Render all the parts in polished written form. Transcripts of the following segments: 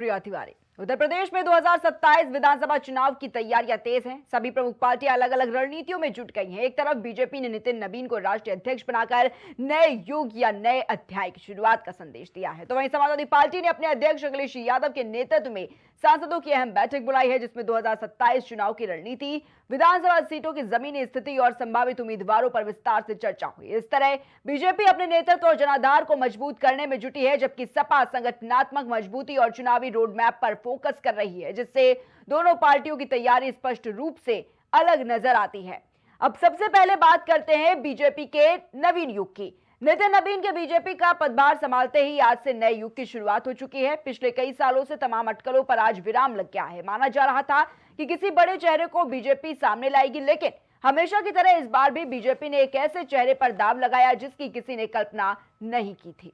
प्रिया तिवारी। उत्तर प्रदेश में 2027 विधानसभा चुनाव की तैयारियां तेज हैं। सभी प्रमुख पार्टियां अलग अलग रणनीतियों में जुट गई हैं। एक तरफ बीजेपी ने नितिन नबीन को राष्ट्रीय अध्यक्ष बनाकर नए युग या नए अध्याय की शुरुआत का संदेश दिया है, तो वहीं समाजवादी पार्टी ने अपने अध्यक्ष अखिलेश यादव के नेतृत्व में सांसदों की अहम बैठक बुलाई है, जिसमें 2027 चुनाव की रणनीति, विधानसभा सीटों की जमीनी स्थिति और संभावित उम्मीदवारों पर विस्तार से चर्चा हुई। इस तरह बीजेपी अपने नेतृत्व और जनाधार को मजबूत करने में जुटी है, जबकि सपा संगठनात्मक मजबूती और चुनावी रोड मैप पर फोकस कर रही है, जिससे दोनों पार्टियों की तैयारी स्पष्ट रूप से अलग नजर आती है। अब सबसे पहले बात करते हैं बीजेपी के नवीन युग की। नितिन नबीन के बीजेपी का पदभार संभालते ही आज से नए युग की शुरुआत हो चुकी है। पिछले कई सालों से तमाम अटकलों पर आज विराम लग गया है। माना जा रहा था कि किसी बड़े चेहरे को बीजेपी सामने लाएगी, लेकिन हमेशा की तरह इस बार भी बीजेपी ने एक ऐसे चेहरे पर दांव लगाया जिसकी किसी ने कल्पना नहीं की थी।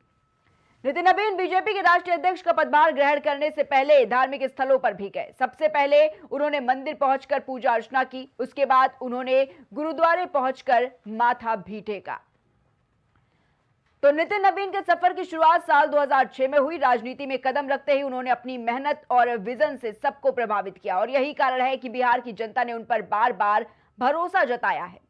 नितिन नबीन बीजेपी के राष्ट्रीय अध्यक्ष का पदभार ग्रहण करने से पहले धार्मिक स्थलों पर भी गए। सबसे पहले उन्होंने मंदिर पहुंचकर पूजा अर्चना की, उसके बाद उन्होंने गुरुद्वारे पहुंचकर माथा भी टेका। तो नितिन नबीन के सफर की शुरुआत साल 2006 में हुई। राजनीति में कदम रखते ही उन्होंने अपनी मेहनत और विजन से सबको प्रभावित किया और यही कारण है कि बिहार की जनता ने उन पर बार बार भरोसा जताया है।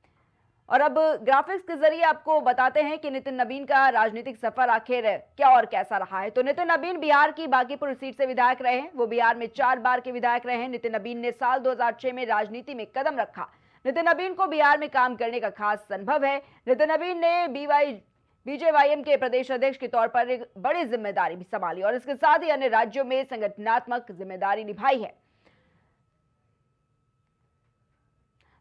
और अब ग्राफिक्स के जरिए आपको बताते हैं कि नितिन नबीन का राजनीतिक सफर आखिर क्या और कैसा रहा है। तो नितिन नबीन बिहार की बांकीपुर सीट से विधायक रहे हैं। वो बिहार में 4 बार के विधायक रहे हैं। नितिन नबीन ने साल 2006 में राजनीति में कदम रखा। नितिन नबीन को बिहार में काम करने का खास अनुभव है। नितिन नबीन ने बीजेवाईएम के प्रदेश अध्यक्ष के तौर पर एक बड़ी जिम्मेदारी भी संभाली और इसके साथ ही अन्य राज्यों में संगठनात्मक जिम्मेदारी निभाई है।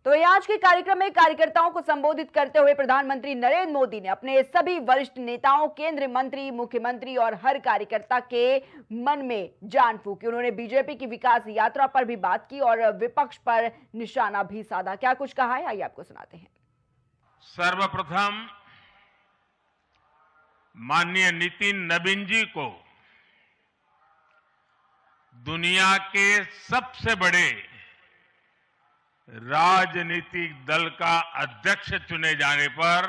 तो आज के कार्यक्रम में कार्यकर्ताओं को संबोधित करते हुए प्रधानमंत्री नरेंद्र मोदी ने अपने सभी वरिष्ठ नेताओं, केंद्रीय मंत्री, मुख्यमंत्री और हर कार्यकर्ता के मन में जान फूंकी। उन्होंने बीजेपी की विकास यात्रा पर भी बात की और विपक्ष पर निशाना भी साधा। क्या कुछ कहा है, आइए आपको सुनाते हैं। सर्वप्रथम माननीय नितिन नबीन जी को दुनिया के सबसे बड़े राजनीतिक दल का अध्यक्ष चुने जाने पर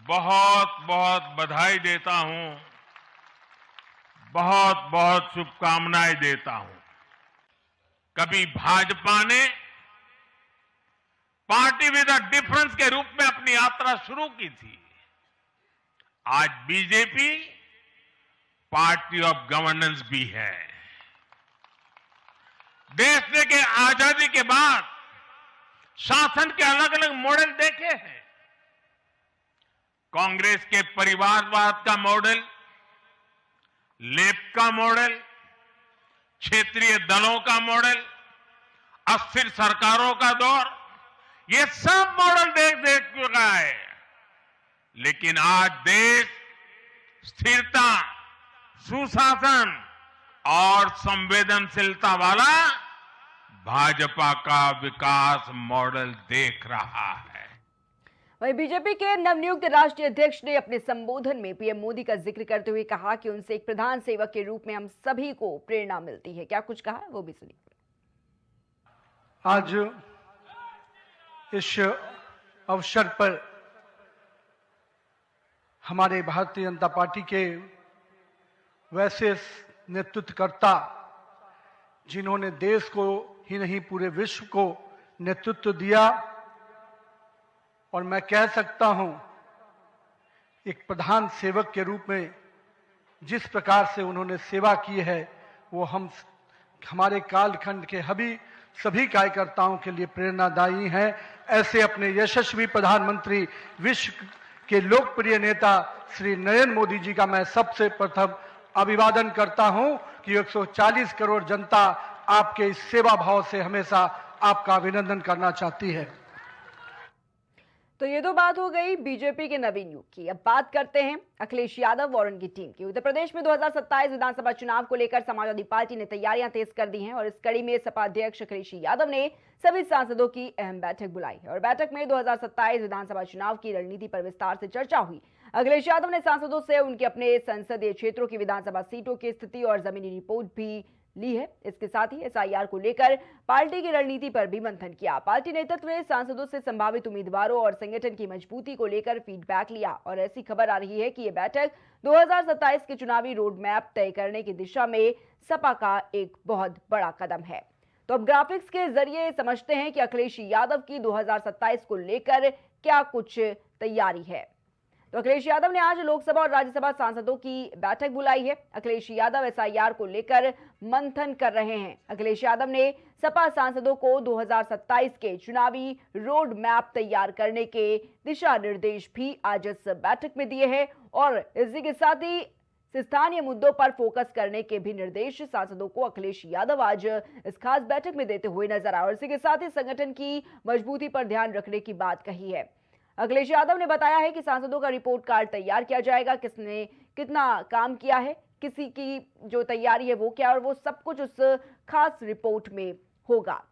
बहुत बहुत बधाई देता हूं, बहुत बहुत शुभकामनाएं देता हूं। कभी भाजपा ने पार्टी विद अ डिफरेंस के रूप में अपनी यात्रा शुरू की थी। आज बीजेपी पार्टी ऑफ गवर्नेंस भी है। देश ने के आजादी के बाद शासन के अलग अलग मॉडल देखे हैं। कांग्रेस के परिवारवाद का मॉडल, लेफ्ट का मॉडल, क्षेत्रीय दलों का मॉडल, अस्थिर सरकारों का दौर, ये सब मॉडल देख चुका है। लेकिन आज देश स्थिरता, सुशासन और संवेदनशीलता वाला भाजपा का विकास मॉडल देख रहा है। वहीं बीजेपी के नवनियुक्त राष्ट्रीय अध्यक्ष ने अपने संबोधन में पीएम मोदी का जिक्र करते हुए कहा कि उनसे एक प्रधान सेवक के रूप में हम सभी को प्रेरणा मिलती है। क्या कुछ कहा वो भी सुनिए। आज इस अवसर पर हमारे भारतीय जनता पार्टी के वैसे नेतृत्वकर्ता जिन्होंने देश को ही नहीं पूरे विश्व को नेतृत्व दिया, और मैं कह सकता हूं एक प्रधान सेवक के रूप में जिस प्रकार से उन्होंने सेवा की है वो हमारे कालखंड के सभी कार्यकर्ताओं के लिए प्रेरणादायी हैं। ऐसे अपने यशस्वी प्रधानमंत्री, विश्व के लोकप्रिय नेता श्री नरेंद्र मोदी जी का मैं सबसे प्रथम अभिवादन करता हूं कि 140 करोड़ जनता आपके इस सेवा भाव से हमेशा आपका अभिनंदन करना चाहती है। तो ये तो बात हो गई बीजेपी के नवीन युग की। अब बात करते हैं अखिलेश यादव और उनकी टीम की। उत्तर प्रदेश में 2027 विधानसभा चुनाव को लेकर समाजवादी पार्टी ने तैयारियां तेज कर दी हैं और इस कड़ी में सपा अध्यक्ष अखिलेश यादव ने सभी सांसदों की अहम बैठक बुलाई है और बैठक में 2027 विधानसभा चुनाव की रणनीति पर विस्तार से चर्चा हुई। अखिलेश यादव ने सांसदों से उनके अपने संसदीय क्षेत्रों की विधानसभा सीटों की स्थिति और जमीनी रिपोर्ट भी ली है। इसके साथ ही एसआईआर को लेकर पार्टी की रणनीति पर भी मंथन किया। पार्टी नेतृत्व ने सांसदों से संभावित उम्मीदवारों और संगठन की मजबूती को लेकर फीडबैक लिया और ऐसी खबर आ रही है कि यह बैठक 2027 के चुनावी रोड मैप तय करने की दिशा में सपा का एक बहुत बड़ा कदम है। तो अब ग्राफिक्स के जरिए समझते हैं कि अखिलेश यादव की 2027 को लेकर क्या कुछ तैयारी है। तो अखिलेश यादव ने आज लोकसभा और राज्यसभा सांसदों की बैठक बुलाई है। अखिलेश यादव एसआईआर को लेकर मंथन कर रहे हैं। अखिलेश यादव ने सपा सांसदों को 2027 के चुनावी रोड मैप तैयार करने के दिशा निर्देश भी आज इस बैठक में दिए हैं और इसी के साथ ही स्थानीय मुद्दों पर फोकस करने के भी निर्देश सांसदों को अखिलेश यादव आज इस खास बैठक में देते हुए नजर आए और इसी के साथ ही संगठन की मजबूती पर ध्यान रखने की बात कही है। अखिलेश यादव ने बताया है कि सांसदों का रिपोर्ट कार्ड तैयार किया जाएगा, किसने कितना काम किया है, किसी की जो तैयारी है वो क्या, और वो सब कुछ उस खास रिपोर्ट में होगा।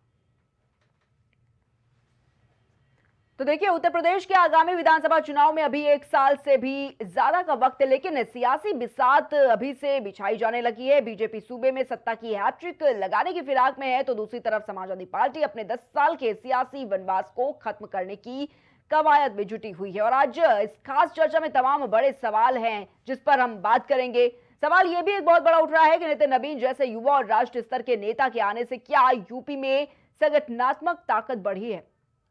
तो देखिए, उत्तर प्रदेश के आगामी विधानसभा चुनाव में अभी 1 साल से भी ज्यादा का वक्त है, लेकिन सियासी बिसात अभी से बिछाई जाने लगी है। बीजेपी सूबे में सत्ता की हैट्रिक लगाने की फिराक में है, तो दूसरी तरफ समाजवादी पार्टी अपने 10 साल के सियासी वनवास को खत्म करने की कवायद में जुटी हुई है। और आज इस खास चर्चा में तमाम बड़े सवाल हैं जिस पर हम बात करेंगे। सवाल यह भी एक बहुत बड़ा उठ रहा है कि नितिन नबीन जैसे युवा और राष्ट्रीय स्तर के नेता के आने से क्या यूपी में संगठनात्मक ताकत बढ़ी है।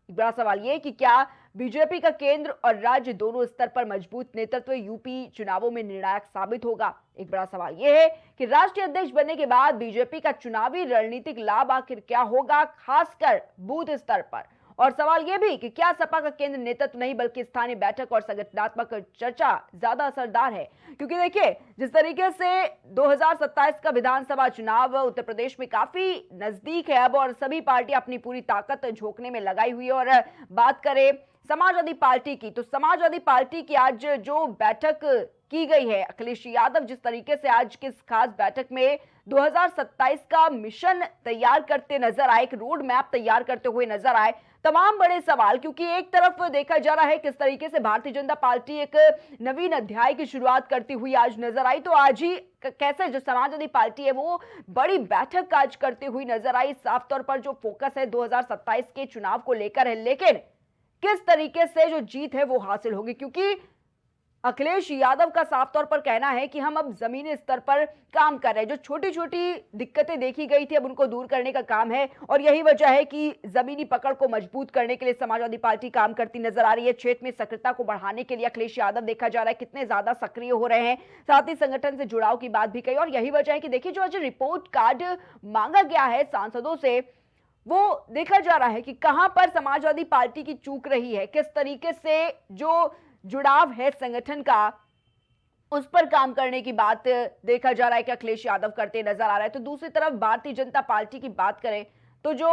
एक बड़ा सवाल यह कि क्या बीजेपी का केंद्र और राज्य दोनों स्तर पर मजबूत नेतृत्व यूपी चुनावों में निर्णायक साबित होगा। एक बड़ा सवाल यह है कि राष्ट्रीय अध्यक्ष बनने के बाद बीजेपी का चुनावी रणनीतिक लाभ आखिर क्या होगा, खासकर बूथ स्तर पर। और सवाल यह भी कि क्या सपा का केंद्र नेतृत्व नहीं बल्कि स्थानीय बैठक और संगठनात्मक चर्चा ज्यादा असरदार है। क्योंकि देखिए, जिस तरीके से 2027 का विधानसभा चुनाव उत्तर प्रदेश में काफी नजदीक है अब और सभी पार्टी अपनी पूरी ताकत झोंकने में लगाई हुई है। और बात करें समाजवादी पार्टी की, तो समाजवादी पार्टी की आज जो बैठक की गई है, अखिलेश यादव जिस तरीके से आज की खास बैठक में 2027 का मिशन तैयार करते नजर आए, एक रोड मैप तैयार करते हुए नजर आए, तमाम बड़े सवाल। क्योंकि एक तरफ देखा जा रहा है किस तरीके से भारतीय जनता पार्टी एक नवीन अध्याय की शुरुआत करती हुई आज नजर आई, तो आज ही कैसे जो समाजवादी पार्टी है वो बड़ी बैठक आज करती हुई नजर आई। साफ तौर पर जो फोकस है 2027 के चुनाव को लेकर है, लेकिन किस तरीके से जो जीत है वो हासिल होगी। क्योंकि अखिलेश यादव का साफ तौर पर कहना है कि हम अब जमीनी स्तर पर काम कर रहे हैं, जो छोटी छोटी दिक्कतें देखी गई थी अब उनको दूर करने का काम है। और यही वजह है कि जमीनी पकड़ को मजबूत करने के लिए समाजवादी पार्टी काम करती नजर आ रही है। क्षेत्र में सक्रियता को बढ़ाने के लिए अखिलेश यादव देखा जा रहा है कितने ज्यादा सक्रिय हो रहे हैं, साथ ही संगठन से जुड़ाव की बात भी कही। और यही वजह है कि देखिए, जो आज रिपोर्ट कार्ड मांगा गया है सांसदों से, वो देखा जा रहा है कि कहां पर समाजवादी पार्टी की चूक रही है, किस तरीके से जो जुड़ाव है संगठन का उस पर काम करने की बात देखा जा रहा है कि अखिलेश यादव करते नजर आ रहा है। तो दूसरी तरफ भारतीय जनता पार्टी की बात करें तो जो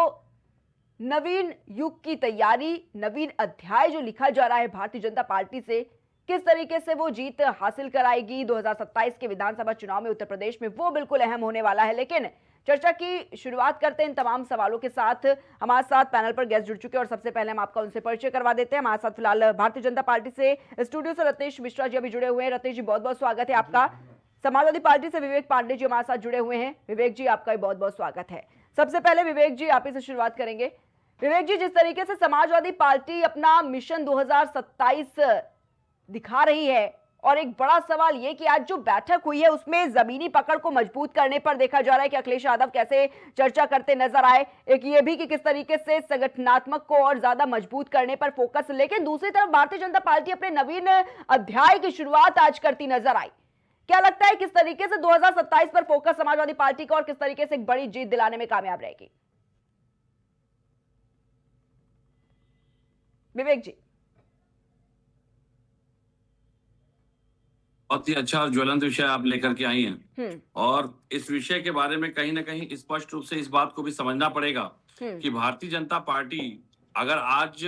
नवीन युग की तैयारी, नवीन अध्याय जो लिखा जा रहा है भारतीय जनता पार्टी से, किस तरीके से वो जीत हासिल कराएगी 2027 के विधानसभा चुनाव में उत्तर प्रदेश में, वो बिल्कुल अहम होने वाला है। लेकिन चर्चा की शुरुआत करते हैं इन तमाम सवालों के साथ। हमारे साथ पैनल पर गेस्ट जुड़ चुके हैं और सबसे पहले हम आपका उनसे परिचय करवा देते हैं। हमारे साथ फिलहाल भारतीय जनता पार्टी से स्टूडियो से रत्नेश मिश्रा जी अभी जुड़े हुए हैं। रत्नेश जी, बहुत बहुत स्वागत है आपका। समाजवादी पार्टी से विवेक पांडे जी हमारे साथ जुड़े हुए हैं। विवेक जी, आपका भी बहुत बहुत स्वागत है। सबसे पहले विवेक जी, आप ही से शुरुआत करेंगे। विवेक जी, जिस तरीके से समाजवादी पार्टी अपना मिशन 2027 दिखा रही है और एक बड़ा सवाल यह कि आज जो बैठक हुई है उसमें जमीनी पकड़ को मजबूत करने पर देखा जा रहा है कि अखिलेश यादव कैसे चर्चा करते नजर आए। एक ये भी कि किस तरीके से संगठनात्मक को और ज्यादा मजबूत करने पर फोकस, लेकिन दूसरी तरफ भारतीय जनता पार्टी अपने नवीन अध्याय की शुरुआत आज करती नजर आई। क्या लगता है किस तरीके से 2027 पर फोकस समाजवादी पार्टी का और किस तरीके से एक बड़ी जीत दिलाने में कामयाब रहेगी? विवेक जी। बहुत ही अच्छा और ज्वलंत विषय आप लेकर के आई हैं और इस विषय के बारे में कहीं ना कहीं स्पष्ट रूप से इस बात को भी समझना पड़ेगा कि भारतीय जनता पार्टी अगर आज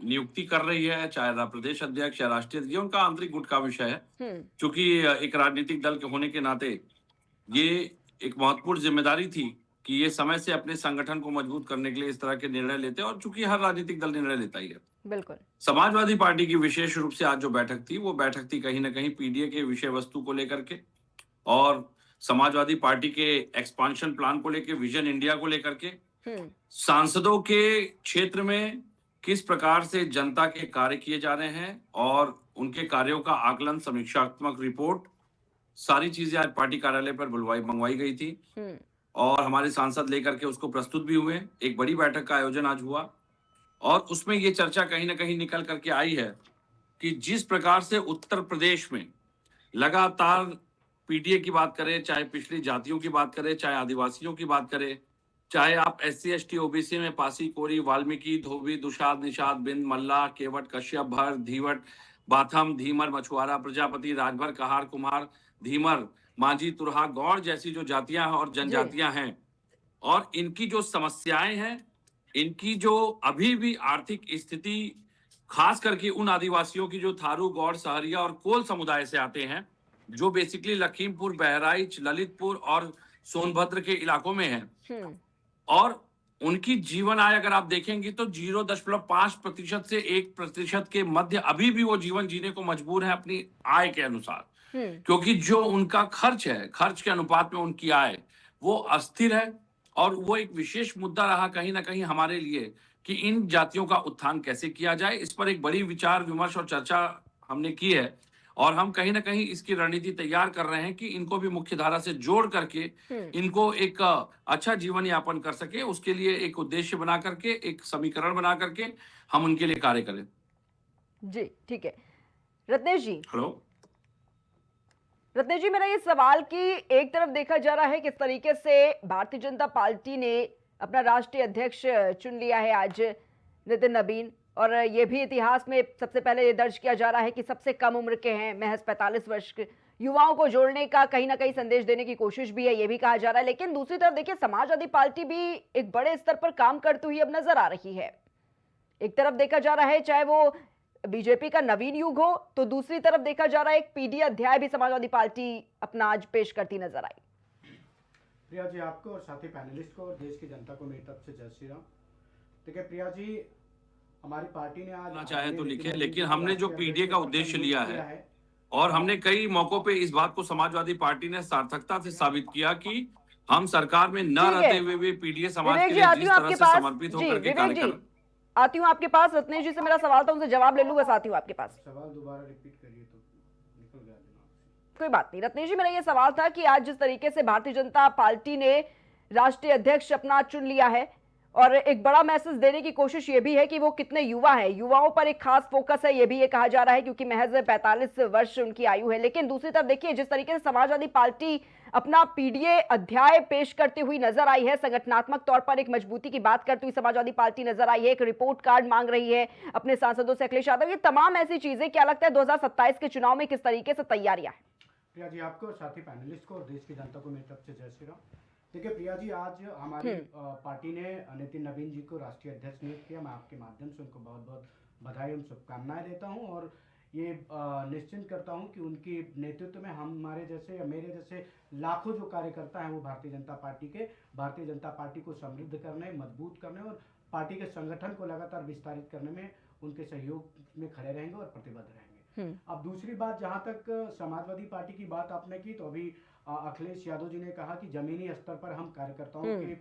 नियुक्ति कर रही है, चाहे प्रदेश अध्यक्ष या राष्ट्रीय अध्यक्ष, उनका आंतरिक गुट का विषय है, क्योंकि एक राजनीतिक दल के होने के नाते ये एक महत्वपूर्ण जिम्मेदारी थी कि ये समय से अपने संगठन को मजबूत करने के लिए इस तरह के निर्णय लेते हैं, और चूंकि हर राजनीतिक दल निर्णय लेता ही है। बिल्कुल। समाजवादी पार्टी की विशेष रूप से आज जो बैठक थी, वो बैठक थी कहीं ना कहीं पीडीए के विषय वस्तु को लेकर के, और समाजवादी पार्टी के एक्सपांशन प्लान को लेकर, विजन इंडिया को लेकर के, सांसदों के क्षेत्र में किस प्रकार से जनता के कार्य किए जा रहे हैं और उनके कार्यों का आकलन, समीक्षात्मक रिपोर्ट, सारी चीजें आज पार्टी कार्यालय पर मंगवाई गई थी और हमारे सांसद लेकर के उसको प्रस्तुत भी हुए। एक बड़ी बैठक का आयोजन आज हुआ और उसमें ये चर्चा कहीं ना कहीं निकल करके आई है कि जिस प्रकार से उत्तर प्रदेश में लगातार पीडीए की बात करें, चाहे पिछड़ी जातियों की बात करें, चाहे आदिवासियों की बात करें, चाहे आप SC ST OBC में पासी, कोरी, वाल्मीकि, धोबी, दुशाद, निषाद, बिंद, मल्ला, केवट, कश्यप, भर, धीवट, बाथम, धीमर, मछुआरा, प्रजापति, राजभर, कहार, कुम्हार, धीमर, मांझी, तुरहा, गौड़ जैसी जो जातियां और जनजातियां हैं, और इनकी जो समस्याएं हैं, इनकी जो अभी भी आर्थिक स्थिति, खास करके उन आदिवासियों की जो थारू, गौड़, सहरिया और कोल समुदाय से आते हैं, जो बेसिकली लखीमपुर, बहराइच, ललितपुर और सोनभद्र के इलाकों में है, और उनकी जीवन आय अगर आप देखेंगे तो 0.5% से 1% के मध्य अभी भी वो जीवन जीने को मजबूर है अपनी आय के अनुसार, क्योंकि जो उनका खर्च है, खर्च के अनुपात में उनकी आय वो अस्थिर है। और वो एक विशेष मुद्दा रहा कहीं ना कहीं हमारे लिए कि इन जातियों का उत्थान कैसे किया जाए। इस पर एक बड़ी विचार विमर्श और चर्चा हमने की है और हम कहीं ना कहीं इसकी रणनीति तैयार कर रहे हैं कि इनको भी मुख्य धारा से जोड़ करके इनको एक अच्छा जीवन यापन कर सके, उसके लिए एक उद्देश्य बना करके, एक समीकरण बना करके हम उनके लिए कार्य करें। जी ठीक है। रत्नेश जी, हेलो रत्नेश जी, मेरा ये सवाल कि एक तरफ देखा जा रहा है किस तरीके से भारतीय जनता पार्टी ने अपना राष्ट्रीय अध्यक्ष चुन लिया है आज, नितिन नबीन, और ये भी इतिहास में सबसे पहले ये दर्ज किया जा रहा है कि सबसे कम उम्र के हैं, महज 45 वर्ष के युवाओं को जोड़ने का कहीं ना कहीं संदेश देने की कोशिश भी है, ये भी कहा जा रहा है। लेकिन दूसरी तरफ देखिए, समाजवादी पार्टी भी एक बड़े स्तर पर काम करती हुई अब नजर आ रही है। एक तरफ देखा जा रहा है चाहे वो बीजेपी का नवीन युग हो, तो दूसरी तरफ देखा जा रहा है एक पीडीए अध्याय भी समाजवादी पार्टी अपना आज पेश करती नजर आई। प्रिया जी, आपको और साथी पैनलिस्ट को और देश की जनता को मेरी तरफ से जय श्री राम। देखिए प्रिया जी, हमारी पार्टी ने आज चाहे तो लिखे, लेकिन हमने जो पीडीए का उद्देश्य लिया है और हमने कई मौकों पे इस बात को समाजवादी पार्टी ने सार्थकता से साबित किया कि हम सरकार में न रहते हुए भी पीडीए समाज के लिए जिस तरह से समर्पित होकर के कार्य कर। आती हूँ आपके पास, रत्नेश जी से मेरा सवाल था, उनसे जवाब ले लूँ, बस आती हूँ आपके पास। सवाल दोबारा रिपीट करिए तो निकल गया दिमाग। कोई बात नहीं। रत्नेश जी, मेरा ये सवाल था कि आज जिस तरीके से भारतीय जनता पार्टी ने राष्ट्रीय अध्यक्ष अपना चुन लिया है और एक बड़ा मैसेज देने की कोशिश ये भी है कि वो कितने युवा है, युवाओं पर एक खास फोकस है, ये भी ये कहा जा रहा है क्योंकि महज 45 वर्ष उनकी आयु है। लेकिन दूसरी तरफ देखिए, जिस तरीके से समाजवादी पार्टी अपना पीडीए अध्याय पेश करते हुई नजर आई है, संगठनात्मक तौर पर एक मजबूती की बात करती हुई समाजवादी पार्टी नजर आई है, एक रिपोर्ट कार्ड मांग रही है अपने सांसदों से, अखिलेश यादव, ये तमाम ऐसी चीजें, क्या लगता है 2027 के चुनाव में किस तरीके से तैयारियां हैं? प्रिया जी, आपको और साथी पैनलिस्ट को और देश की जनता को मेरी तरफ से जय श्री राम। देखिए प्रिया जी, आज हमारी पार्टी ने नितिन नबीन जी को राष्ट्रीय अध्यक्ष नियुक्त किया। मैं आपके माध्यम से उनको बहुत बहुत बधाई एवं शुभकामनाएं देता हूं और ये निश्चिंत करता हूं कि उनकी नेतृत्व में हमारे जैसे या मेरे जैसे लाखों जो कार्यकर्ता हैं वो भारतीय जनता पार्टी को समृद्ध करने, मजबूत करने और पार्टी के संगठन को लगातार विस्तारित करने में उनके सहयोग में खड़े रहेंगे और प्रतिबद्ध रहेंगे। अब दूसरी बात, जहाँ तक समाजवादी पार्टी की बात आपने की, तो अभी अखिलेश यादव जी ने कहा कि जमीनी स्तर पर हम कार्यकर्ताओं के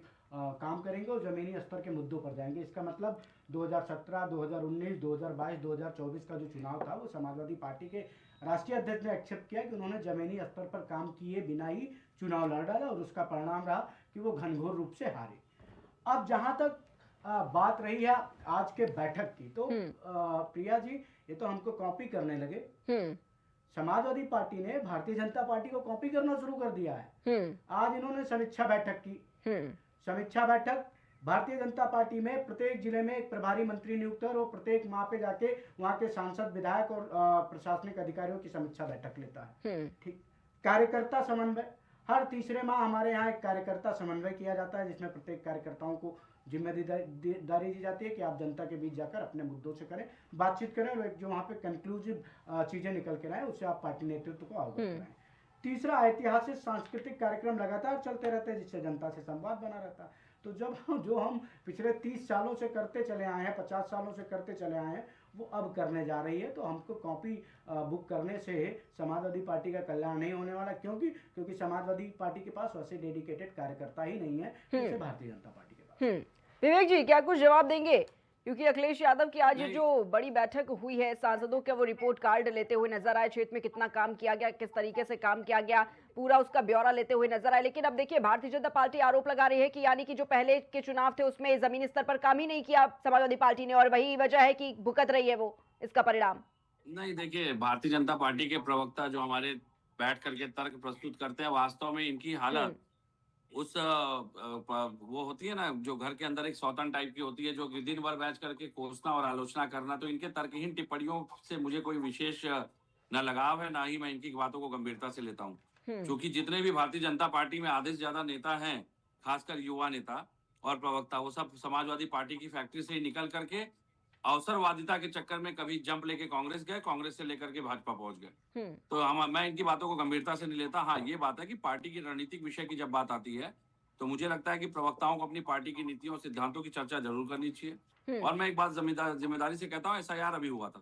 काम करेंगे और जमीनी स्तर के मुद्दों पर जाएंगे। इसका मतलब 2017, 2019, 2022, 2024 का जो चुनाव था वो समाजवादी पार्टी के राष्ट्रीय अध्यक्ष ने एक्सेप्ट किया कि उन्होंने जमीनी स्तर पर काम किए बिना ही चुनाव लड़ डाला और उसका परिणाम रहा कि वो घनघोर रूप से हारे। अब जहाँ तक बात रही है आज के बैठक की, तो प्रिया जी, ये तो हमको कॉपी करने लगे। समाजवादी पार्टी ने भारतीय जनता पार्टी को कॉपी करना शुरू कर दिया है। आज इन्होंने समीक्षा बैठक की। समीक्षा बैठक, भारतीय जनता पार्टी में प्रत्येक जिले में एक प्रभारी मंत्री नियुक्त है और वो प्रत्येक माह पे जाके वहां के सांसद, विधायक और प्रशासनिक अधिकारियों की समीक्षा बैठक लेता है। ठीक। कार्यकर्ता समन्वय, हर तीसरे माह हमारे यहाँ एक कार्यकर्ता समन्वय किया जाता है जिसमें प्रत्येक कार्यकर्ताओं को जिम्मेदारी दी जाती है कि आप जनता के बीच जाकर अपने मुद्दों से करें, बातचीत करें और जो वहाँ पे कंक्लूसिव चीजें निकल कर आए उससे आप पार्टी नेतृत्व को अवगत कराएं। तीसरा, ऐतिहासिक सांस्कृतिक कार्यक्रम लगातार चलते रहते हैं जिससे जनता से संवाद बना रहता है। तो जो हम पिछले 30 सालों से करते चले आए हैं, 50 सालों से करते चले आए हैं, वो अब करने जा रही है। तो हमको कॉपी बुक करने से समाजवादी पार्टी का कल्याण नहीं होने वाला, क्योंकि समाजवादी पार्टी के पास वैसे डेडिकेटेड कार्यकर्ता ही नहीं है जैसे भारतीय जनता पार्टी के पास। विवेक जी, क्या कुछ जवाब देंगे? क्योंकि अखिलेश यादव की आज जो बड़ी बैठक हुई है सांसदों के, वो रिपोर्ट कार्ड लेते हुए नजर आए, क्षेत्र में कितना काम किया गया, किस तरीके से काम किया गया, पूरा उसका ब्यौरा लेते हुए नजर आए। लेकिन अब देखिए, भारतीय जनता पार्टी आरोप लगा रही है कि यानी कि जो पहले के चुनाव थे उसमें जमीनी स्तर पर काम ही नहीं किया समाजवादी पार्टी ने, और वही वजह है कि भुगत रही है वो इसका परिणाम। नहीं, देखिए, भारतीय जनता पार्टी के प्रवक्ता जो हमारे बैठ करके तर्क प्रस्तुत करते हैं, वास्तव में इनकी हालत उस वो होती है ना, जो घर के अंदर एक सौतन टाइप की होती है, जो कि दिन भर बैठ करके कोसना और आलोचना करना। तो इनके तर्कहीन टिप्पणियों से मुझे कोई विशेष न लगाव है, ना ही मैं इनकी बातों को गंभीरता से लेता हूँ। क्योंकि जितने भी भारतीय जनता पार्टी में आधे से ज्यादा नेता हैं, खासकर युवा नेता और प्रवक्ता, वो सब समाजवादी पार्टी की फैक्ट्री से ही निकल करके अवसरवादिता के चक्कर में कभी जंप लेके कांग्रेस गए, कांग्रेस से लेकर के भाजपा पहुंच गए। तो मैं इनकी बातों को गंभीरता से नहीं लेता। हाँ, ये बात है कि पार्टी की रणनीतिक विषय की जब बात आती है तो मुझे लगता है कि प्रवक्ताओं को अपनी पार्टी की नीतियों और सिद्धांतों की चर्चा जरूर करनी चाहिए। और मैं एक बात जिम्मेदारी से कहता हूँ, SIR अभी हुआ था,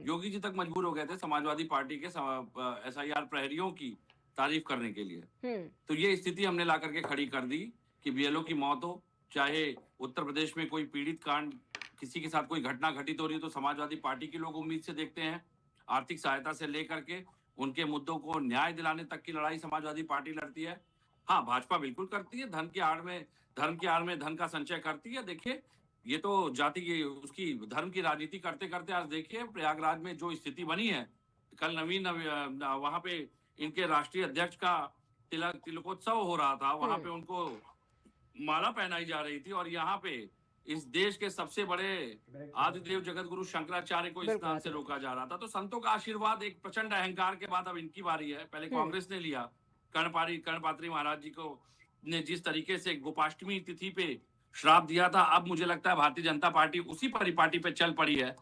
योगी जी तक मजबूर हो गए थे समाजवादी पार्टी के SIR प्रहरियों की तारीफ करने के लिए। तो ये स्थिति हमने ला करके खड़ी कर दी कि BLO की मौत हो, चाहे उत्तर प्रदेश में कोई पीड़ित कांड, किसी के साथ कोई घटना घटित हो रही है, तो समाजवादी पार्टी के लोग उम्मीद से देखते हैं। आर्थिक सहायता से लेकर के उनके मुद्दों को न्याय दिलाने तक की लड़ाई समाजवादी पार्टी लड़ती है। हाँ, भाजपा बिल्कुल करती है, धर्म की आड़ में धन का संचय करती है। देखिए, ये तो जाति की उसकी धर्म की राजनीति करते करते आज देखिए प्रयागराज में जो स्थिति बनी है। कल वहां पे इनके राष्ट्रीय अध्यक्ष का तिलकोत्सव हो रहा था, वहां पे उनको माला पहनाई जा रही थी, और यहाँ पे इस देश के सबसे बड़े आदिदेव जगत गुरु शंकराचार्य को स्नान से रोका जा रहा था। तो संतों का आशीर्वाद, एक प्रचंड अहंकार के बाद अब इनकी बारी है। पहले कांग्रेस ने लिया, कर्णपात्री महाराज जी को ने जिस तरीके से गोपाष्टमी तिथि पे श्राप दिया था, अब मुझे लगता है भारतीय जनता पार्टी उसी परिपाटी पे चल पड़ी है।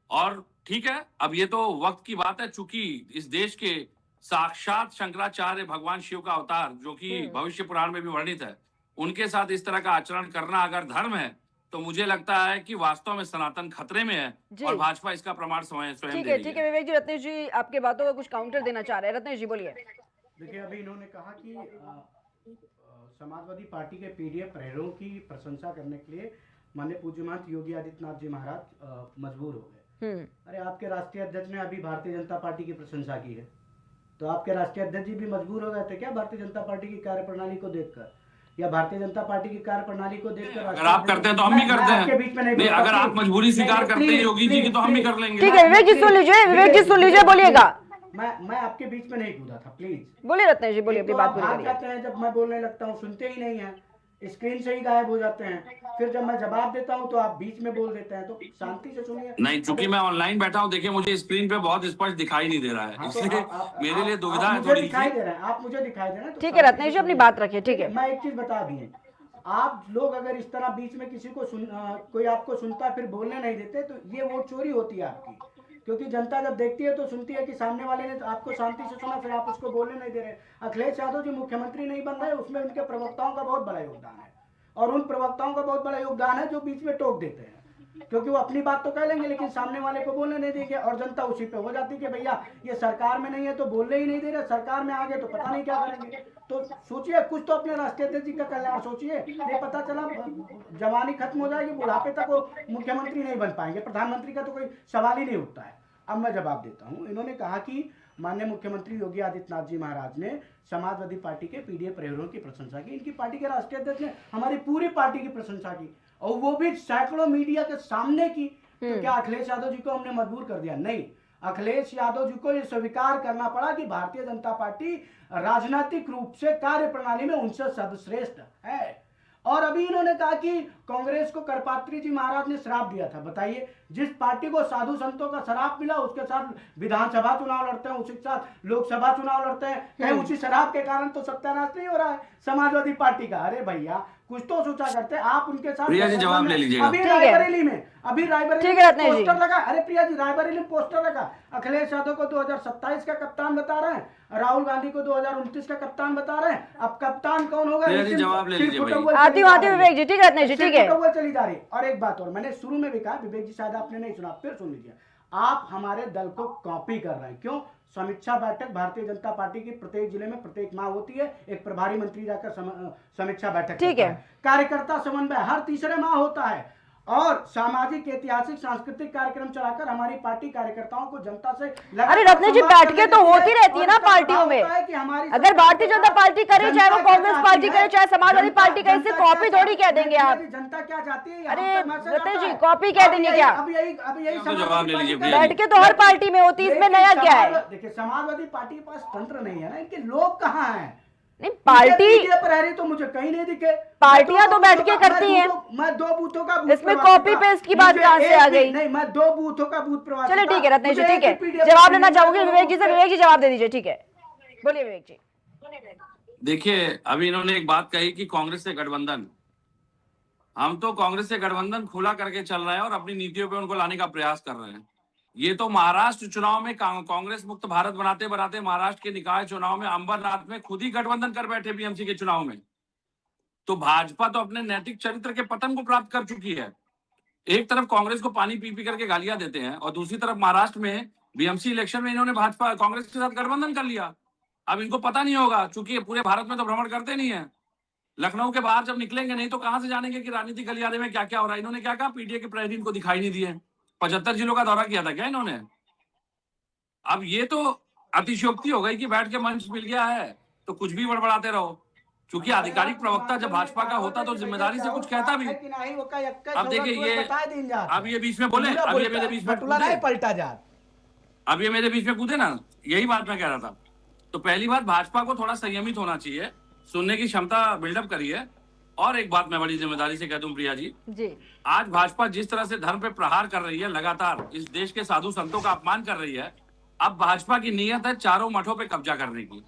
और ठीक है, अब ये तो वक्त की बात है, चूंकि इस देश के साक्षात शंकराचार्य भगवान शिव का अवतार, जो कि भविष्य पुराण में भी वर्णित है, उनके साथ इस तरह का आचरण करना अगर धर्म है, तो मुझे लगता है कि वास्तव में सनातन खतरे में है, और भाजपा इसका प्रमाण स्वयं दे रही है। ठीक है विवेक जी। रत्नेश जी आपके बातों का कुछ काउंटर देना चाह रहे हैं। रत्नेश जी बोलिए। देखिए, अभी इन्होंने कहा कि समाजवादी पार्टी के PDF प्रहरों की प्रशंसा करने के लिए माननीय पूज्य महंत योगी आदित्यनाथ जी महाराज मजबूर हो गए। अरे, आपके राष्ट्रीय अध्यक्ष ने अभी भारतीय जनता पार्टी की प्रशंसा की है, तो आपके राष्ट्रीय अध्यक्ष जी भी मजबूर हो गए थे क्या भारतीय जनता पार्टी की कार्यप्रणाली को देखकर, या भारतीय जनता पार्टी की कार्यप्रणाली को देखकर? अगर आप करते हैं तो हम भी करते हैं। बीच में नहीं, अगर आप मजबूरी स्वीकार करते हैं योगी जी की, तो हम भी कर लेंगे। ठीक है विवेक जी सुन लीजिए, बोलिएगा। मैं आपके बीच में नहीं कूदा था, प्लीज बोलिए रत्नेश जी, बोलिए अपनी बात पूरी करिए। जाते हैं जब मैं बोलने लगता हूँ, सुनते ही नहीं है, स्क्रीन से ही गायब हो जाते हैं। फिर जब मैं जवाब देता हूँ तो आप बीच में बोल देते हैं, तो शांति से सुनिए। नहीं, चूंकि मैं ऑनलाइन बैठा हूँ, देखिए मुझे स्क्रीन पे बहुत स्पष्ट दिखाई नहीं दे रहा है, इसलिए मेरे लिए दुविधा है थोड़ी। दिखाई दे रहा है, आप मुझे दिखाई दे रहे हैं। ठीक है रत्नेश जी, अपनी बात रखिए। ठीक है, मैं एक चीज बता दिए, आप लोग अगर इस तरह बीच में किसी को कोई आपको सुनता है फिर बोलने नहीं देते, तो ये वोट चोरी होती है आपकी। क्योंकि जनता जब देखती है तो सुनती है कि सामने वाले ने आपको शांति से सुना, फिर आप उसको बोलने नहीं दे रहे। अखिलेश यादव जी मुख्यमंत्री नहीं बन रहे, उसमें उनके प्रवक्ताओं का बहुत बड़ा योगदान है, और उन प्रवक्ताओं का बहुत बड़ा योगदान है जो बीच में टोक देते हैं। क्योंकि वो अपनी बात तो कह लेंगे लेकिन सामने वाले को बोलने नहीं देंगे, और जनता उसी पे हो जाती है कि भैया ये सरकार में नहीं है तो बोलने ही नहीं दे रहे, सरकार में आ गए तो पता नहीं क्या करेंगे। तो सोचिए, कुछ तो अपने राष्ट्रीय अध्यक्ष जी का कल्याण सोचिए। नहीं पता चला जवानी खत्म हो जाएगी, बुढ़ापे तक वो मुख्यमंत्री नहीं बन पाएंगे, प्रधानमंत्री का तो कोई सवाल ही नहीं उठता है। अब मैं जवाब देता हूँ। इन्होंने कहा कि माननीय मुख्यमंत्री योगी आदित्यनाथ जी महाराज ने समाजवादी पार्टी के PDF प्रहरों की प्रशंसा की। इनकी पार्टी के राष्ट्रीय अध्यक्ष ने हमारी पूरी पार्टी की प्रशंसा की, और वो भी सैकड़ों मीडिया के सामने की। तो क्या अखिलेश यादव जी को हमने मजबूर कर दिया? नहीं, अखिलेश यादव जी को यह स्वीकार करना पड़ा कि भारतीय जनता पार्टी राजनीतिक रूप से कार्यप्रणाली में उनसे सर्वश्रेष्ठ है। और अभी इन्होंने कहा कि कांग्रेस को करपात्री जी महाराज ने श्राप दिया था। बताइए, जिस पार्टी को साधु संतों का शराब मिला उसके साथ विधानसभा चुनाव लड़ते हैं, उसी के साथ लोकसभा चुनाव लड़ते हैं, कहीं उसी शराब के कारण तो सत्यानाश नहीं हो रहा है समाजवादी पार्टी का? अरे भैया, कुछ तो सोचा करते। आप उनके साथ प्रिया जी जवाब ले लीजिएगा। अभी ठीक है। रायबरेली में ठीक है रत्नेश जी। पोस्टर लगा। अरे प्रिया जी, रायबरेली में पोस्टर लगा, अखिलेश यादव को 2027 का कप्तान बता रहे हैं, राहुल गांधी को 2029 का कप्तान बता रहे हैं। अब कप्तान कौन होगा? प्रिया जी जवाब ले लीजिए भाई। आती हूँ विवेक जी। ठीक है रत्नेश जी, ठीक है। चली जा रही। और एक बात और, मैंने शुरू में भी कहा, विवेक जी शायद आपने नहीं सुना, फिर सुन लीजिए। आप हमारे दल को कॉपी कर रहे हैं। क्यों? समीक्षा बैठक भारतीय जनता पार्टी की प्रत्येक जिले में प्रत्येक माह होती है, एक प्रभारी मंत्री जाकर समीक्षा बैठक ठीक है। कार्यकर्ता समन्वय हर तीसरे माह होता है, और सामाजिक, ऐतिहासिक, सांस्कृतिक कार्यक्रम चलाकर हमारी पार्टी कार्यकर्ताओं को जनता से अरे रत्नेश जी, बैठकें तो होती रहती है ना पार्टियों में। अगर भारतीय जनता पार्टी करे, चाहे वो कांग्रेस पार्टी करे, चाहे समाजवादी पार्टी करे, इससे कॉपी थोड़ी कह देंगे आप। जनता क्या चाहती है? अरे रत्नेश जी, कॉपी कह देंगे क्या? अब यही जवाब ले लीजिए भैया। बैठकें तो हर पार्टी में होती है, इसमें नया क्या है? देखिए, समाजवादी पार्टी के पास तंत्र नहीं है ना, इनके लोग कहाँ हैं? नहीं, पार्टी प्रहरी तो मुझे कहीं नहीं दिखे। पार्टियां तो बैठ के करती हैं। मैं 2 बूथों का इसमें कॉपी पेस्ट की बात कहां से आ गई? नहीं, मैं 2 बूथों का बूथ प्रवासी। चलिए ठीक है रत्नेश जी, ठीक है। जवाब लेना चाहूंगी विवेक जी से। विवेक जी जवाब दे दीजिए। ठीक है, बोलिए विवेक जी। देखिए, अभी इन्होंने एक बात कही कि कांग्रेस से गठबंधन, हम तो कांग्रेस से गठबंधन खुला करके चल रहे हैं और अपनी नीतियों पे उनको लाने का प्रयास कर रहे हैं। ये तो महाराष्ट्र चुनाव में कांग्रेस मुक्त भारत बनाते बनाते महाराष्ट्र के निकाय चुनाव में अंबरनाथ में खुद ही गठबंधन कर बैठे बीएमसी के चुनाव में। तो भाजपा तो अपने नैतिक चरित्र के पतन को प्राप्त कर चुकी है। एक तरफ कांग्रेस को पानी पी पी करके गालियां देते हैं, और दूसरी तरफ महाराष्ट्र में बीएमसी इलेक्शन में इन्होंने भाजपा कांग्रेस के साथ गठबंधन कर लिया। अब इनको पता नहीं होगा, चूंकि पूरे भारत में तो भ्रमण करते नहीं है। लखनऊ के बाहर जब निकलेंगे नहीं तो कहां से जानेंगे कि राजनीतिक गलियारे में क्या क्या हो रहा है। इन्होंने क्या कहा? पीडीए के प्रहरी इनको दिखाई नहीं दिए। 75 जिलों का दौरा किया था क्या इन्होंने? अब ये तो अतिशयोक्ति हो गई कि बैठ के मंच मिल गया है तो कुछ भी बड़बड़ाते रहो। क्योंकि आधिकारिक प्रवक्ता जब भाजपा का होता तो जिम्मेदारी से कुछ कहता भी। अब देखिए, ये अब ये बीच में बोले, अब ये मेरे बीच में पलटा जा, अब ये मेरे बीच में कूदे ना, यही बात मैं कह रहा था। तो पहली बात, भाजपा को थोड़ा संयमित होना चाहिए, सुनने की क्षमता बिल्डअप करिए। और एक बात मैं बड़ी जिम्मेदारी से कह दूं प्रिया जी, आज भाजपा जिस तरह से धर्म पे प्रहार कर रही है, लगातार इस देश के साधु संतों का अपमान कर रही है। अब भाजपा की नीयत है चारों मठों पे कब्जा करने की।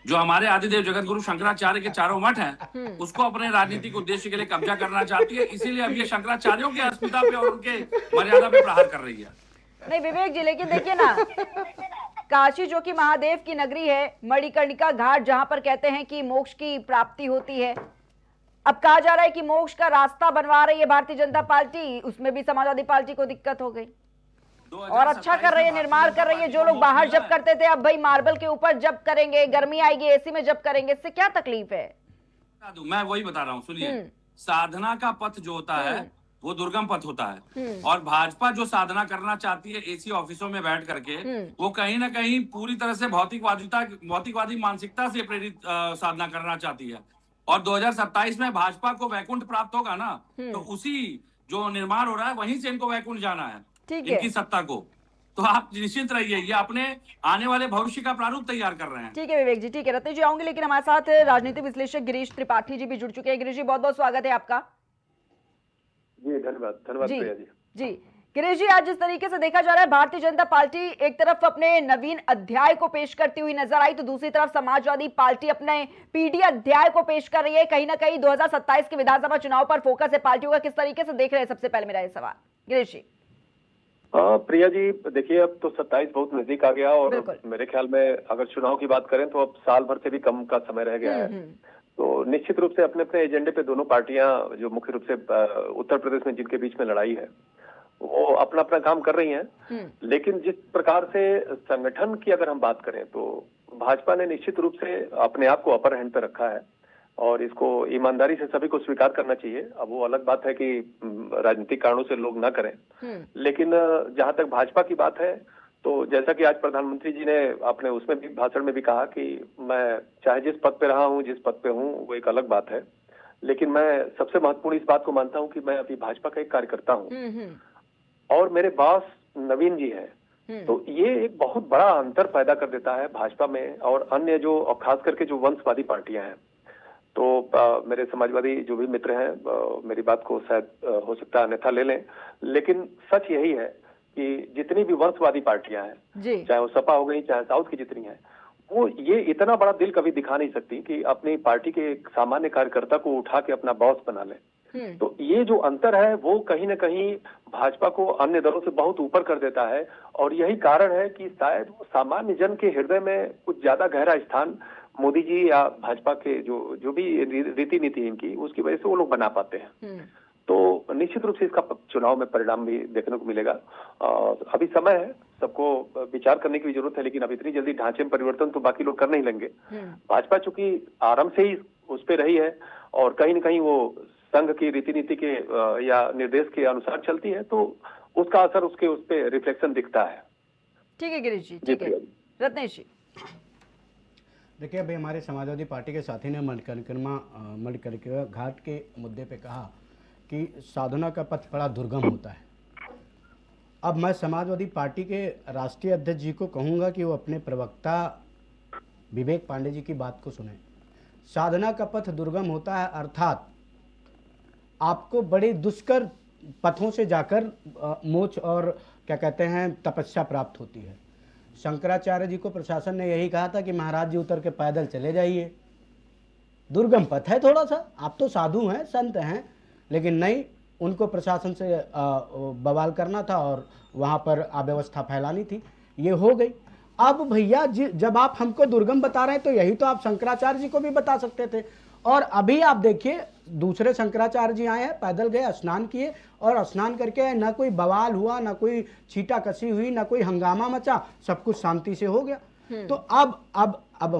जो हमारे आदिदेव जगत गुरु शंकराचार्य के चारों मठ हैं, उसको अपने राजनीतिक उद्देश्य के लिए कब्जा करना चाहती है। इसीलिए अब ये शंकराचार्यों की अस्मिता पे और उनके मर्यादा पे प्रहार कर रही है। नहीं विवेक जी, लेकिन देखिए ना, काशी जो कि महादेव की नगरी है, मणिकर्णिका घाट जहां पर कहते हैं कि मोक्ष की प्राप्ति होती है, अब कहा जा रहा है कि मोक्ष का रास्ता बनवा रही है भारतीय जनता पार्टी, उसमें भी समाजवादी पार्टी को दिक्कत हो गई। और अच्छा कर रही है, निर्माण कर रही है। जो लोग बाहर जब करते थे, अब भाई मार्बल के ऊपर जब करेंगे, गर्मी आएगी एसी में जब करेंगे, इससे क्या तकलीफ है? मैं वही बता रहा हूँ, सुनिए। साधना का पथ जो होता है वो दुर्गम पथ होता है, और भाजपा जो साधना करना चाहती है एसी ऑफिसों में बैठ करके, वो कहीं ना कहीं पूरी तरह से भौतिकवादी मानसिकता से प्रेरित साधना करना चाहती है। और 2027 में भाजपा को वैकुंठ प्राप्त होगा ना, तो उसी जो निर्माण हो रहा है वहीं से इनको वैकुंठ जाना है, इनकी सत्ता को। तो आप निश्चिंत रहिए, ये अपने आने वाले भविष्य का प्रारूप तैयार कर रहे हैं। ठीक है विवेक जी, ठीक है। रत्नेश जी आऊंगे, लेकिन हमारे साथ राजनीतिक विश्लेषक गिरीश त्रिपाठी जी भी जुड़ चुके हैं। गिरीश जी, बहुत बहुत स्वागत है आपका। जी धन्यवाद प्रिया जी। जी गिरीश जी, आज जिस तरीके से देखा जा रहा है, भारतीय जनता पार्टी एक तरफ अपने नवीन अध्याय को पेश करती हुई नजर आई, तो दूसरी तरफ समाजवादी पार्टी अपने पीडी अध्याय को पेश कर रही है। कहीं ना कहीं 2027 के विधानसभा चुनाव पर फोकस है पार्टियों का, किस तरीके से देख रहे हैं? सबसे पहले मेरा ये सवाल गिरीश जी। प्रिया जी देखिए, अब तो 27 बहुत नजदीक आ गया, और मेरे ख्याल में अगर चुनाव की बात करें तो अब साल भर से भी कम का समय रह गया है। तो निश्चित रूप से अपने अपने एजेंडे पे दोनों पार्टियां, जो मुख्य रूप से उत्तर प्रदेश में जिनके बीच में लड़ाई है, वो अपना अपना काम कर रही हैं। लेकिन जिस प्रकार से संगठन की अगर हम बात करें तो भाजपा ने निश्चित रूप से अपने आप को अपर हैंड पे रखा है, और इसको ईमानदारी से सभी को स्वीकार करना चाहिए। अब वो अलग बात है कि राजनीतिक कारणों से लोग ना करें, लेकिन जहां तक भाजपा की बात है, तो जैसा कि आज प्रधानमंत्री जी ने अपने उसमें भी भाषण में भी कहा कि मैं चाहे जिस पद पे रहा हूं, जिस पद पे हूं, वो एक अलग बात है, लेकिन मैं सबसे महत्वपूर्ण इस बात को मानता हूं कि मैं अभी भाजपा का एक कार्यकर्ता हूं, और मेरे बॉस नवीन जी हैं। तो ये एक बहुत बड़ा अंतर पैदा कर देता है भाजपा में और अन्य जो, और खास करके जो वंशवादी पार्टियां हैं। तो मेरे समाजवादी जो भी मित्र हैं, मेरी बात को शायद हो सकता है अन्यथा ले लें, लेकिन सच यही है कि जितनी भी वंशवादी पार्टियां हैं, चाहे वो सपा हो गई, चाहे साउथ की जितनी है, वो ये इतना बड़ा दिल कभी दिखा नहीं सकती कि अपनी पार्टी के एक सामान्य कार्यकर्ता को उठा के अपना बॉस बना ले। तो ये जो अंतर है वो कहीं ना कहीं भाजपा को अन्य दलों से बहुत ऊपर कर देता है, और यही कारण है कि शायद वो सामान्य जन के हृदय में कुछ ज्यादा गहरा स्थान मोदी जी या भाजपा के जो भी रीति नीति इनकी, उसकी वजह से वो लोग बना पाते हैं। तो निश्चित रूप से इसका चुनाव में परिणाम भी देखने को मिलेगा। अभी समय है, सबको विचार करने की जरूरत है, लेकिन अब इतनी जल्दी ढांचे में परिवर्तन तो बाकी लोग कर नहीं लेंगे। भाजपा चूंकि आरंभ से ही उस पे रही है और कहीं न कहीं वो संघ की रीति नीति के या निर्देश के अनुसार चलती है, तो उसका असर उसके उस पे रिफ्लेक्शन दिखता है। ठीक है गिरीश जी, ठीक है। रत्नेश जी, देखिए अभी हमारे समाजवादी पार्टी के साथी ने मणिकर्णिका घाट के मुद्दे पे कहा कि साधना का पथ बड़ा दुर्गम होता है। अब मैं समाजवादी पार्टी के राष्ट्रीय अध्यक्ष जी को कहूँगा कि वो अपने प्रवक्ता विवेक पांडे जी की बात को सुने। साधना का पथ दुर्गम होता है, अर्थात आपको बड़े दुष्कर पथों से जाकर मोक्ष और क्या कहते हैं तपस्या प्राप्त होती है। शंकराचार्य जी को प्रशासन ने यही कहा था कि महाराज जी उतर के पैदल चले जाइए, दुर्गम पथ है थोड़ा सा, आप तो साधु हैं, संत हैं, लेकिन नहीं, उनको प्रशासन से बवाल करना था और वहाँ पर अव्यवस्था फैलानी थी, ये हो गई। अब भैया जब आप हमको दुर्गम बता रहे हैं तो यही तो आप शंकराचार्य जी को भी बता सकते थे। और अभी आप देखिए दूसरे शंकराचार्य जी आए हैं, पैदल गए, स्नान किए और स्नान करके ना कोई बवाल हुआ, ना कोई छीटा कसी हुई, ना कोई हंगामा मचा, सब कुछ शांति से हो गया। तो अब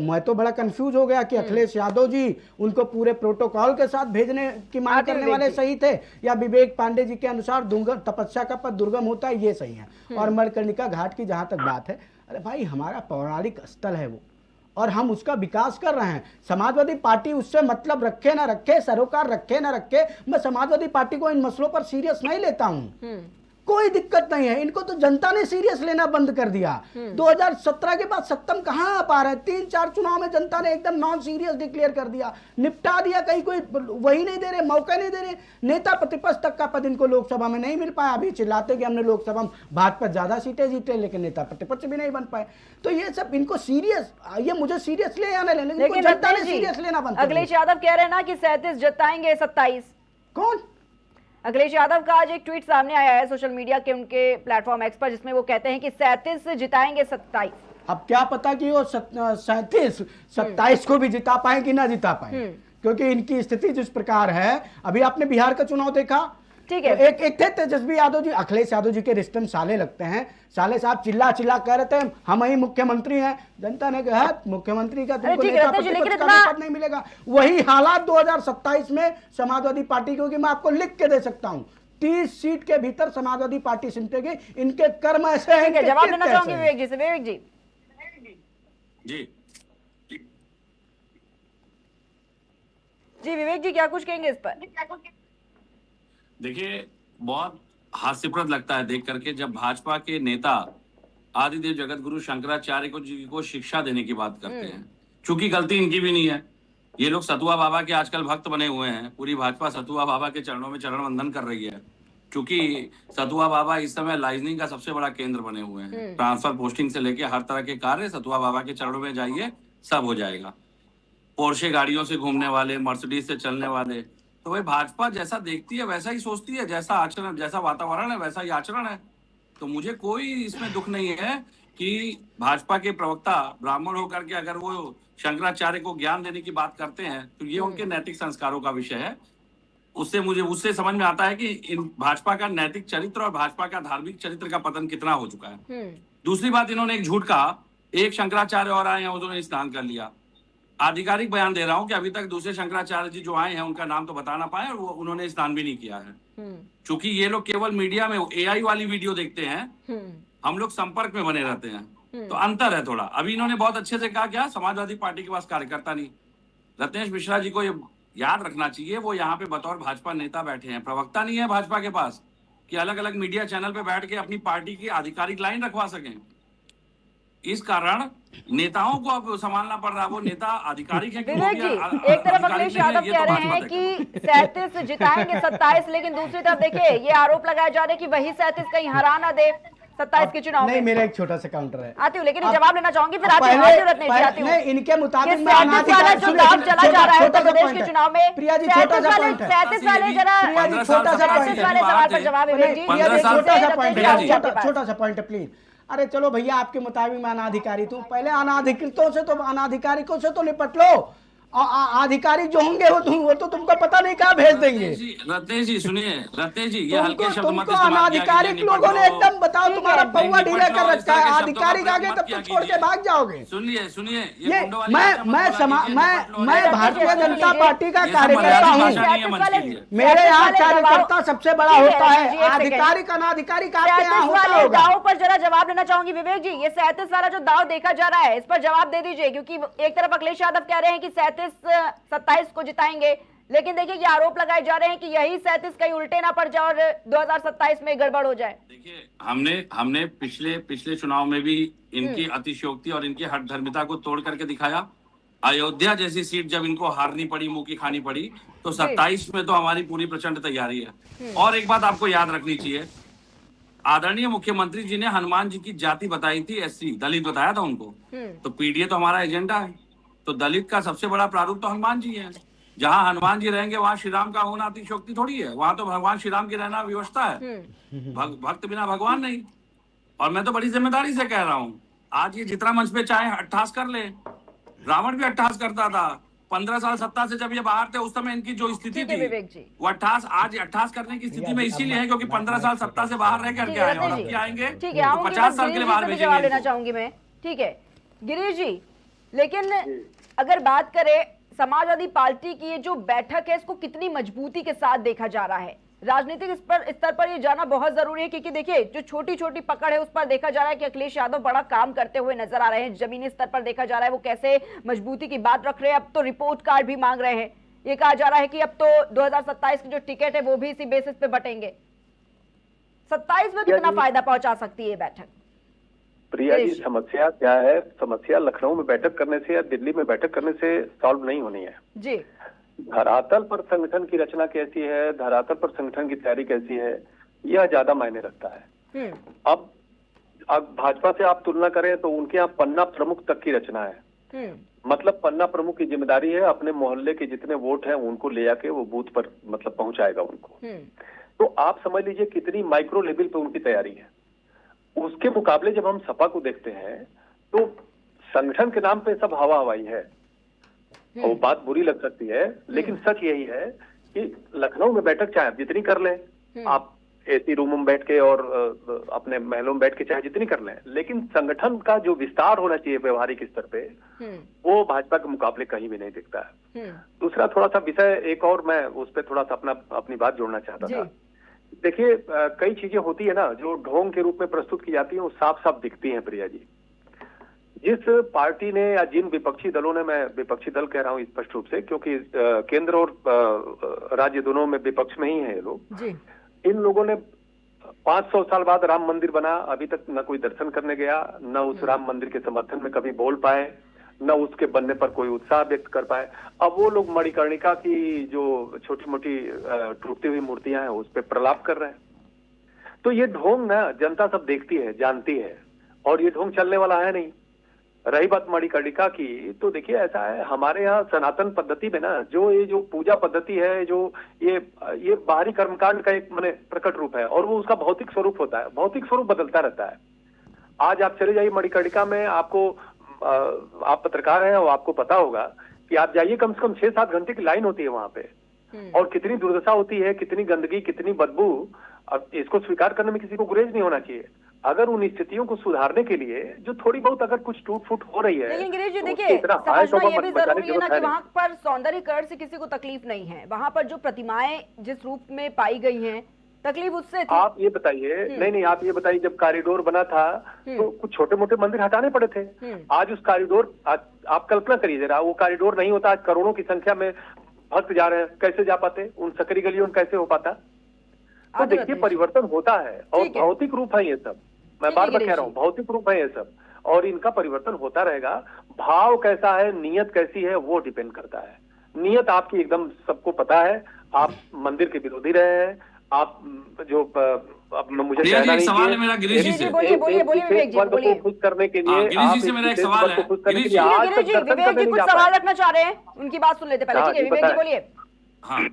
मैं तो बड़ा कंफ्यूज हो गया कि अखिलेश यादव जी उनको पूरे प्रोटोकॉल के साथ भेजने की मांग करने वाले सही थे या विवेक पांडे जी के अनुसार तपस्या का पथ दुर्गम होता है ये सही है। और मणिकर्णिका घाट की जहां तक बात है, अरे भाई हमारा पौराणिक स्थल है वो, और हम उसका विकास कर रहे हैं। समाजवादी पार्टी उससे मतलब रखे ना रखे, सरोकार रखे ना रखे, मैं समाजवादी पार्टी को इन मसलों पर सीरियस नहीं लेता हूं, कोई दिक्कत नहीं है। इनको तो जनता ने सीरियस लेना बंद कर दिया। 2017 के बाद सत्तम कहां आ पा रहे हैं, 3-4 चुनाव में जनता ने एकदम नॉन सीरियस डिक्लेयर कर दिया, निपटा दिया, कहीं कोई वही नहीं दे रहे, मौका नहीं दे रहे। नेता प्रतिपक्ष तक का पद इनको लोकसभा में नहीं मिल पाया। अभी चिल्लाते कि हमने लोकसभा में भाजपा ज्यादा सीटें जीते, लेकिन नेता प्रतिपक्ष भी नहीं बन पाए। तो ये सब इनको सीरियस, ये मुझे सीरियस ले या ना ले, लेकिन जनता ने सीरियस लेना बंद कर दिया। अखिलेश यादव कह रहे हैं ना कि 37 जिताएंगे 27। कौन? अखिलेश यादव का आज एक ट्वीट सामने आया है सोशल मीडिया के उनके प्लेटफॉर्म एक्स पर, जिसमें वो कहते हैं कि 37 जिताएंगे 27। अब क्या पता कि वो 37-27 को भी जिता पाए कि ना जिता पाए, क्योंकि इनकी स्थिति जिस प्रकार है। अभी आपने बिहार का चुनाव देखा, ठीक है, एक थे तेजस्वी यादव जी, अखिलेश यादव जी के रिश्ते में साले लगते हैं, साले साहब चिल्ला चिल्ला कह रहे थे हम ही मुख्यमंत्री हैं। जनता ने कहा मुख्यमंत्री का तुमको नेता प्रतिपक्ष का पद नहीं मिलेगा। वही हालात 2027 में समाजवादी पार्टी, क्योंकि मैं आपको लिख के दे सकता हूं 30 सीट के भीतर समाजवादी पार्टी सिमटेगी। इनके कर्म ऐसे हैं। जवाब देना चाहूंगी विवेक जी से। विवेक जी जी विवेक जी क्या कुछ कहेंगे इस पर? देखिए बहुत हास्यप्रद लगता है देख करके जब भाजपा के नेता आदिदेव जगत गुरु शंकराचार्य को शिक्षा देने की बात करते हैं, चूंकि गलती इनकी भी नहीं है। ये लोग सतुआ बाबा के आजकल भक्त बने हुए हैं, पूरी भाजपा सतुआ बाबा के चरणों में चरण वंदन कर रही है, क्योंकि सतुआ बाबा इस समय लाइजनिंग का सबसे बड़ा केंद्र बने हुए हैं। ट्रांसफर पोस्टिंग से लेके हर तरह के कार्य सतुआ बाबा के चरणों में जाइए, सब हो जाएगा। पोर्शे गाड़ियों से घूमने वाले, मर्सिडीज से चलने वाले, तो वही भाजपा जैसा देखती है वैसा ही सोचती है, जैसा आचरण, जैसा वातावरण है वैसा ही आचरण है। तो मुझे कोई इसमें दुख नहीं है कि भाजपा के प्रवक्ता ब्राह्मण होकर के अगर वो शंकराचार्य को ज्ञान देने की बात करते हैं तो ये उनके नैतिक संस्कारों का विषय है। उससे समझ में आता है कि इन भाजपा का नैतिक चरित्र और भाजपा का धार्मिक चरित्र का पतन कितना हो चुका है। दूसरी बात, इन्होंने एक झूठ कहा, एक शंकराचार्य और आए हैं उन्होंने स्नान कर लिया। आधिकारिक बयान दे रहा हूं कि अभी तक दूसरे शंकराचार्य जी जो आए हैं उनका नाम तो बता ना पाए और वो उन्होंने स्नान भी नहीं किया है। क्योंकि ये लोग केवल मीडिया में एआई वाली वीडियो देखते हैं, हम लोग संपर्क में बने रहते हैं, तो अंतर है थोड़ा। अभी इन्होंने बहुत अच्छे से कहा क्या समाजवादी पार्टी के पास कार्यकर्ता नहीं। रत्नेश मिश्रा जी को ये याद रखना चाहिए, वो यहाँ पे बतौर भाजपा नेता बैठे हैं, प्रवक्ता नहीं है भाजपा के पास कि अलग अलग मीडिया चैनल पे बैठ के अपनी पार्टी की आधिकारिक लाइन रखवा सकें। इस कारण नेताओं को अब संभालना पड़ रहा है, वो नेता आधिकारिक है। विवेक जी, एक तरफ अखिलेश यादव कह रहे हैं कि 37 जिताएंगे 27, लेकिन दूसरी तरफ देखिए ये आरोप लगाया जा रहा है कि वही 37 कहीं हरा ना दे। 27 के चुनाव नहीं, में? मेरा एक छोटा सा काउंटर है। आती हूँ, लेकिन जवाब लेना चाहूंगी, फिर आती हूँ नहीं, इनके मुताबिक मैं वाला जो दाव चला जा रहा है उत्तर प्रदेश के चुनाव में, प्रिया जी छोटा सा पॉइंट है। 37 वाले जरा प्रिया जी छोटा सा पॉइंट 37 वाले सवाल पर जवाब विवेक जी, प्रिया जी छोटा सा पॉइंट है, आपके पास। छोटा सा पॉइंट है प्लीज। अरे चलो भैया, आपके मुताबिक मैं अनाधिकारी हूँ, पहले अनाधिकृतों से तो अनाधिकारिकों से तो निपट लो। आधिकारिक जो होंगे वो तो तुमको पता नहीं कहाँ भेज देंगे। रत्नेश जी सुनिए, रत्नेश जी ये हल्के शब्द मत तुमको इस्तेमाल किया अनाधिकारिक कीजिए, लोगों ने निपट लो। एकदम बताओ, तुम्हारा पौवा ढीला कर रखा है। आधिकारिक आगे तब तो छोड़ के भाग जाओगे। सुनिए सुनिए, ये गुंडों वाली भाषा मत बोला कीजिए, निपट लो। मैं भारतीय जनता पार्टी का ये सब कार्यकर्ता मर्यादित हूँ। भाषा नहीं है मंच के लिए। मेरे यहाँ कार्यकर्ता सबसे बड़ा होता है, जी, एक सेकंड। आधिकारिक अनाधिकारिक आपके यहाँ 37 होता वाले होगा। दाव पर जरा जवाब लेना चाहूंगी विवेक जी। ये 37 वाला जो दाव देखा जा रहा है, इस पर जवाब दे दीजिए, क्योंकि एक तरफ अखिलेश यादव कह रहे हैं कि 27 को जिताएंगे, लेकिन देखिए ये आरोप लगाए जा रहे हैं कि यही 37 कहीं उल्टे ना पड़ जाए और 2027 में गड़बड़ हो जाए। देखिए, हमने पिछले चुनाव में भी इनकी अतिशयोक्ति और इनकी हठधर्मिता को तोड़ करके दिखाया। अयोध्या जैसी सीट जब इनको हारनी पड़ी, मुंह की खानी पड़ी, तो 27 में तो हमारी पूरी प्रचंड तैयारी है। और एक बात आपको याद रखनी चाहिए, आदरणीय मुख्यमंत्री जी ने हनुमान जी की जाति बताई थी, SC दलित बताया था उनको। तो पीडीए तो हमारा एजेंडा है, तो दलित का सबसे बड़ा प्रारूप तो हनुमान जी है। जहां हनुमान जी रहेंगे वहां श्री राम का होना अतिशयोक्ति थोड़ी है, वहां तो भगवान श्री राम की रहना व्यवस्था है। भक्त बिना भगवान नहीं। और मैं तो बड़ी जिम्मेदारी से कह रहा हूँ, आज ये जितना मंच पे चाहे अट्ठास कर ले, रावण भी अट्ठास करता था। 15 साल सत्ता से जब ये बाहर थे, उस समय इनकी जो स्थिति थी वो आज अट्ठास करने की स्थिति में इसीलिए है क्योंकि 15 साल सत्ता से बाहर रह करके आए, और अब क्या आएंगे ठीक है, तो 50 साल के लिए बाहर जवाब लेना भेजेंगे। चाहूंगी मैं। ठीक है गिरीश जी, लेकिन अगर बात करें समाजवादी पार्टी की ये जो बैठक है, इसको कितनी मजबूती के साथ देखा जा रहा है? राजनीतिक स्तर पर ये जाना बहुत जरूरी है, क्योंकि देखिए जो छोटी छोटी पकड़ है उस पर देखा जा रहा है कि अखिलेश यादव बड़ा काम करते हुए नजर आ रहे हैं। जमीनी स्तर पर देखा जा रहा है वो कैसे मजबूती की बात रख रहे हैं। अब तो रिपोर्ट कार्ड भी मांग रहे हैं। ये कहा जा रहा है कि अब तो 2027 की जो टिकट है वो भी इसी बेसिस पे बटेंगे। 27 में कितना फायदा पहुंचा सकती है बैठक? प्रिया जी, समस्या क्या है? समस्या लखनऊ में बैठक करने से या दिल्ली में बैठक करने से सॉल्व नहीं होनी है जी। धरातल पर संगठन की रचना कैसी है, धरातल पर संगठन की तैयारी कैसी है, यह ज्यादा मायने रखता है। अब भाजपा से आप तुलना करें तो उनके यहाँ पन्ना प्रमुख तक की रचना है। मतलब पन्ना प्रमुख की जिम्मेदारी है अपने मोहल्ले के जितने वोट हैं उनको ले आके वो बूथ पर मतलब पहुंचाएगा उनको। तो आप समझ लीजिए कितनी माइक्रो लेवल पे उनकी तैयारी है। उसके मुकाबले जब हम सपा को देखते हैं तो संगठन के नाम पे सब हवा हवाई है। और वो बात बुरी लग सकती है, लेकिन सच यही है कि लखनऊ में बैठक चाहे आप जितनी कर लें, आप एसी रूम में बैठ के और अपने महलों में बैठ के चाहे जितनी कर लें, लेकिन संगठन का जो विस्तार होना चाहिए व्यवहारिक स्तर पे, वो भाजपा के मुकाबले कहीं भी नहीं दिखता है। दूसरा थोड़ा सा विषय एक और मैं उस पर थोड़ा सा अपनी बात जोड़ना चाहता था। देखिए कई चीजें होती है ना जो ढोंग के रूप में प्रस्तुत की जाती है, वो साफ साफ दिखती हैं प्रिया जी। जिस पार्टी ने या जिन विपक्षी दलों ने, मैं विपक्षी दल कह रहा हूं स्पष्ट रूप से क्योंकि केंद्र और राज्य दोनों में विपक्ष में ही है ये लोग। इन लोगों ने 500 साल बाद राम मंदिर बना, अभी तक न कोई दर्शन करने गया, न उस राम मंदिर के समर्थन में कभी बोल पाए, न उसके बनने पर कोई उत्साह व्यक्त कर पाए। अब वो लोग मणिकर्णिका की जो छोटी मोटी टूटती हुई मूर्तियां हैं उस पर प्रलाप कर रहे हैं। तो ये ढोंग ना जनता सब देखती है, जानती है, और ये ढोंग चलने वाला है नहीं। रही बात मणिकर्णिका की, तो देखिए ऐसा है हमारे यहाँ सनातन पद्धति में ना जो पूजा पद्धति है, जो ये बाहरी कर्मकांड का एक माने प्रकट रूप है, और वो उसका भौतिक स्वरूप होता है। भौतिक स्वरूप बदलता रहता है। आज आप चले जाइए मणिकर्णिका में, आपको आप पत्रकार हैं और आपको पता होगा कि आप जाइए कम से कम 6-7 घंटे की लाइन होती है वहां पे, और कितनी दुर्दशा होती है, कितनी गंदगी, कितनी बदबू। अब इसको स्वीकार करने में किसी को गुरेज नहीं होना चाहिए। अगर उन स्थितियों को सुधारने के लिए जो थोड़ी बहुत अगर कुछ टूट फूट हो रही है, लेकिन गिरीश जी देखिए समझना ये भी जरूरी है ना कि वहाँ पर सौंदर्यीकरण से किसी को तकलीफ नहीं है। वहाँ पर जो प्रतिमाएं जिस रूप में पाई गई हैं, तकलीफ उससे थी। आप ये बताइए, नहीं आप ये बताइए, जब कॉरिडोर बना था तो कुछ छोटे मोटे मंदिर हटाने पड़े थे। आज उस कॉरिडोर, आप कल्पना करिए जरा, वो कॉरिडोर नहीं होता, आज करोड़ों की संख्या में भक्त जा रहे हैं, कैसे जा पाते? उन सकरी गलियों में कैसे हो पाता? तो देखिए परिवर्तन होता है, और भौतिक रूप है ये सब। मैं बार बार कह रहा हूँ भौतिक रूप है ये सब, और इनका परिवर्तन होता रहेगा। भाव कैसा है, नीयत कैसी है, वो डिपेंड करता है। नीयत आपकी एकदम सबको पता है, आप मंदिर के विरोधी रहे हैं, आप जो अब मुझे प्रिया जी, कहना एक नहीं सवाल है चाहिए। मेरा गिरीश जी से। बोलिए बोलिए बोलिए विवेक जी वर्ग को बोलिए। खुश करने के हाँ, लिए गिरीश जी आप से इस मेरा एक विशेष सवाल वर्ग को है। खुश करने के गिरीश लिए जी, आज गिरीश तक जी दर्शन विवेक करने जी नहीं कुछ जा सवाल पाए। रखना चाह रहे हैं, उनकी बात सुन लेते पहले। हाँ ठीक है जी, विवेक जी बताएं। बोलिए। हाँ,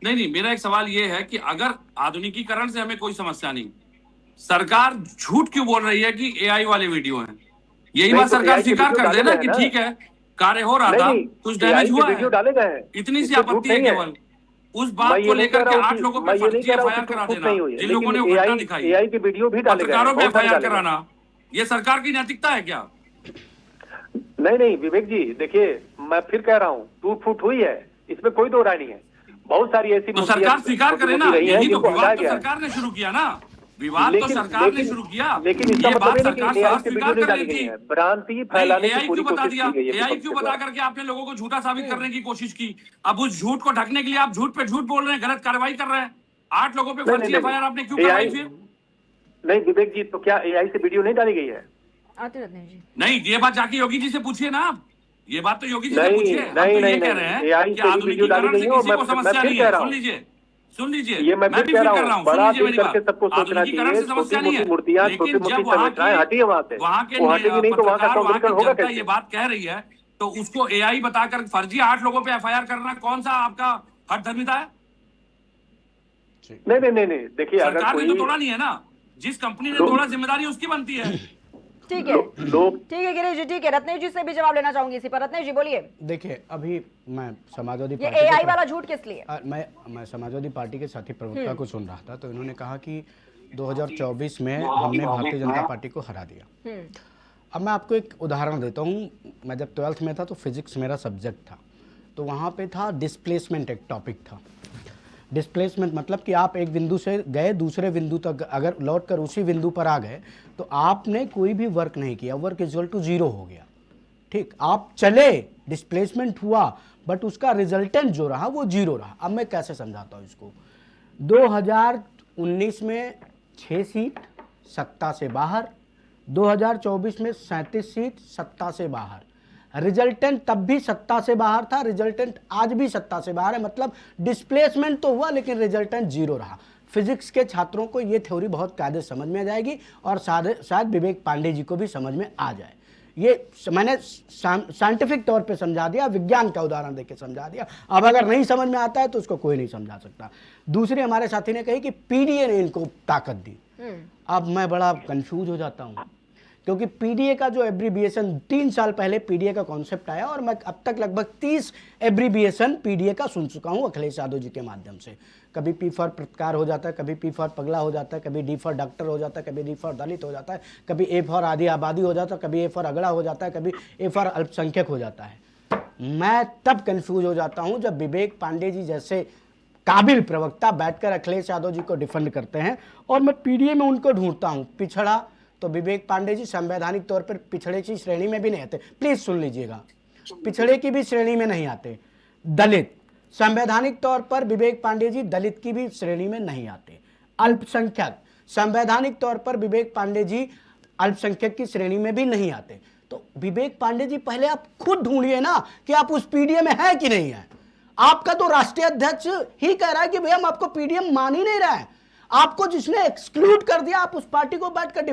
नहीं, मेरा एक सवाल ये है कि अगर आधुनिकीकरण से हमें कोई समस्या नहीं, सरकार झूठ क्यों बोल रही है कि एआई वाले वीडियो हैं? यही नहीं बात तो सरकार AI के स्वीकार वीडियो कर डाले देना गए हैं कि ना। ठीक है, कार्य हो रहा नहीं था, नहीं, कुछ AI डैमेज के हुआ वीडियो है, डाले गए हैं, इतनी सी इसमें झूठ आपत्ति है नहीं है। केवल। उस मैं बात ये को नहीं लेकर कह के रहा हूँ 8 कि लोगों पे मैं ये नहीं फर्जी कह रहा हूँ एफआईआर कि करा झूठ देना, नहीं हुई है, जिन लोगों ने लेकिन वो घटना AI दिखाई, AI के वीडियो भी डाले गए हैं, पत्रकारों पे बहुत सारे एफआईआर डाले गए हैं। कराना, ये सरकार की नैतिकता है क्या? नहीं नहीं विवेक जी, देखिए मैं फिर कह रहा हूँ, टूट फूट हुई है, इसमें कोई दो राय नहीं है। बहुत सारी ऐसी तो मूर्तियां सरकार स्वीकार करे ना, रही हैं यही तो जिनको हटाया विवाद तो गया है। सरकार ने शुरू किया ना, विवाद तो लेकिन सरकार ने लेकिन शुरू किया। लेकिन इसका ये मतलब बात ये नहीं सरकार कि AI साफ से वीडियो स्वीकार नहीं कर डाली रही गई थी। है, भ्रांति नहीं, फैलाने की एआई पूरी क्यों बता कोशिश दिया? की गई है एआई विपक्ष क्यों के बता द्वारा। करके आपने लोगों को झूठा साबित करने की कोशिश की? अब उस झूठ को ढकने के लिए आप झूठ पे झूठ बोल रहे हैं, गलत कार्रवाई कर रहे हैं। 8 लोगों पे नहीं फर्जी नहीं एफआईआर आपने क्यों नहीं करवाई AI फिर? नहीं विवेक जी, तो क्या AI से वीडियो नहीं डाली गई है? आते रहते हैं जी। नहीं, ये बात जाके योगी जी से पूछिए ना आप। ये बात तो योगी जी से नहीं पूछिए। हम नहीं तो ये नहीं कह रहे हैं नहीं, AI कि से भी वीडियो डाली आधुनिकीकरण गई से है और किसी को मैं समस्या फिर नहीं कह है। रहा सुन हूँ, लीजिए, सुन लीजिए, ये मैं मैं फिर भी कह फिर रहा कर हूँ, रहा हूँ, सुन बड़ा लीजिए दिल मेरी करके बात। सबको सोचना आधुनिकीकरण चाहिए। से समस्या छोटी नहीं मोटी है, मूर्तियां, छोटी लेकिन मोटी जब वहां संरचनाएं की हटी है वहां से, वहां के वो हटेगी नहीं तो वहां का पत्रकार, वहां सौंदर्यीकरण की होगा जनता कैसे? ये बात कह रही है, तो उसको एआई बताकर फर्जी 8 लोगों पे एफआईआर करना कौन सा आपका हठधर्मिता है? नहीं नहीं नहीं नहीं, देखिए अगर सरकार ने कोई तो तोड़ा नहीं है ना, जिस कंपनी ने लोग तोड़ा जिम्मेदारी उसकी बनती है। ठीक है लोग ठीक है गिरीश जी, ठीक है। रत्नेश जी से भी जवाब लेना चाहूंगी इसी पर। रत्नेश जी बोलिए। देखिए अभी मैं समाजवादी ये पार्टी एआई के वाला झूठ किस लिए? मैं समाजवादी पार्टी के साथी प्रवक्ता को सुन रहा था, तो इन्होंने कहा कि 2024 में हमने भारतीय जनता पार्टी को हरा दिया। अब मैं आपको एक उदाहरण देता हूँ। मैं जब 12th में था तो फिजिक्स मेरा सब्जेक्ट था, तो वहाँ पे था डिस्प्लेसमेंट, एक टॉपिक था। डिस्प्लेसमेंट मतलब कि आप एक बिंदु से गए दूसरे बिंदु तक, अगर लौट कर उसी बिंदु पर आ गए तो आपने कोई भी वर्क नहीं किया, वर्क इक्वल टू 0 हो गया। ठीक, आप चले, डिस्प्लेसमेंट हुआ, बट उसका रिजल्टेंट जो रहा वो 0 रहा। अब मैं कैसे समझाता हूँ इसको। 2019 में 6 सीट सत्ता से बाहर, 2024 में 37 सीट सत्ता से बाहर। रिजल्टेंट तब भी सत्ता से बाहर था, रिजल्टेंट आज भी सत्ता से बाहर है। मतलब डिस्प्लेसमेंट तो हुआ लेकिन रिजल्टेंट 0 रहा। फिजिक्स के छात्रों को ये थ्योरी बहुत कायदे समझ में आ जाएगी और शायद विवेक पांडे जी को भी समझ में आ जाए। ये मैंने साइंटिफिक तौर पे समझा दिया, विज्ञान का उदाहरण देके समझा दिया। अब अगर नहीं समझ में आता है तो उसको कोई नहीं समझा सकता। दूसरी हमारे साथी ने कही कि पीडीए ने इनको ताकत दी। अब मैं बड़ा कंफ्यूज हो जाता हूँ, क्योंकि पीडीए का जो एब्रीविएशन 3 साल पहले पीडीए का कॉन्सेप्ट आया और मैं अब तक लगभग 30 एब्रीविएशन पीडीए का सुन चुका हूँ अखिलेश यादव जी के माध्यम से। कभी पी फॉर पत्रकार हो जाता है, कभी पी फॉर पगला हो जाता है, कभी डी फॉर डॉक्टर हो जाता है, कभी डी फॉर दलित हो जाता है, कभी ए फॉर आदि आबादी हो जाता है, कभी ए फॉर अगड़ा हो जाता है, कभी ए फॉर अल्पसंख्यक हो जाता है। मैं तब कंफ्यूज हो जाता हूँ जब विवेक पांडे जी जैसे काबिल प्रवक्ता बैठकर अखिलेश यादव जी को डिफेंड करते हैं और मैं पीडीए में उनको ढूंढता हूँ। पिछड़ा तो विवेक पांडे जी संवैधानिक तौर पर पिछड़े की श्रेणी में भी नहीं आते, प्लीज सुन लीजिएगा, पिछड़े की भी श्रेणी में नहीं आते। दलित संवैधानिक तौर पर विवेक पांडे जी दलित की भी श्रेणी में नहीं आते। अल्पसंख्यक संवैधानिक तौर पर विवेक पांडे जी अल्पसंख्यक की श्रेणी में भी नहीं आते। तो विवेक पांडे जी पहले आप खुद ढूंढिए ना कि आप उस पीडीए में है कि नहीं है। आपका तो राष्ट्रीय अध्यक्ष ही कह रहा है कि भैया हम आपको पीडीएम मान ही नहीं रहा है। आपको जिसने एक्सक्लूड कर दिया आप उस पार्टी को बैठकर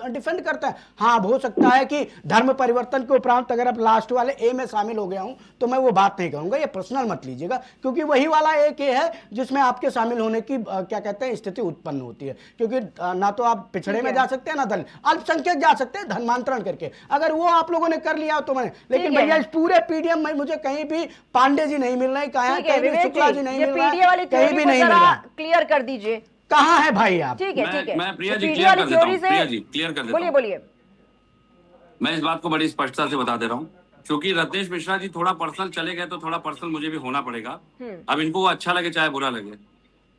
डिफेंड करते हैं। हाँ, हो सकता है कि धर्म परिवर्तन के उपरांत अगर आप लास्ट वाले ए में शामिल हो गया हूं तो मैं वो बात नहीं कहूंगा, ये पर्सनल मत लीजिएगा, क्योंकि वही वाला एक ए है जिसमें आपके शामिल होने की क्या कहते हैं स्थिति उत्पन्न होती है। क्योंकि ना तो आप पिछड़े में जा सकते हैं ना दलित, अल्पसंख्यक जा सकते हैं धर्मांतरण करके। अगर वो आप लोगों ने कर लिया तो मैं, लेकिन भैया इस पूरे पीडीएम में मुझे कहीं भी पांडे जी नहीं मिल रहे, कहीं भी शुक्ला जी नहीं मिल रहे, कहीं भी नहीं मिल रहा। क्लियर कर दीजिए कहाँ है भाई आप। ठीक है ठीक है, मैं प्रिया जी क्लियर कर देता हूं, प्रिया जी क्लियर कर देता बोलिए बोलिए। मैं इस बात को बड़ी स्पष्टता से बता दे रहा हूं, क्योंकि रत्नेश मिश्रा जी थोड़ा पर्सनल चले गए तो थोड़ा पर्सनल मुझे भी होना पड़ेगा। अब इनको वो अच्छा लगे चाहे बुरा लगे।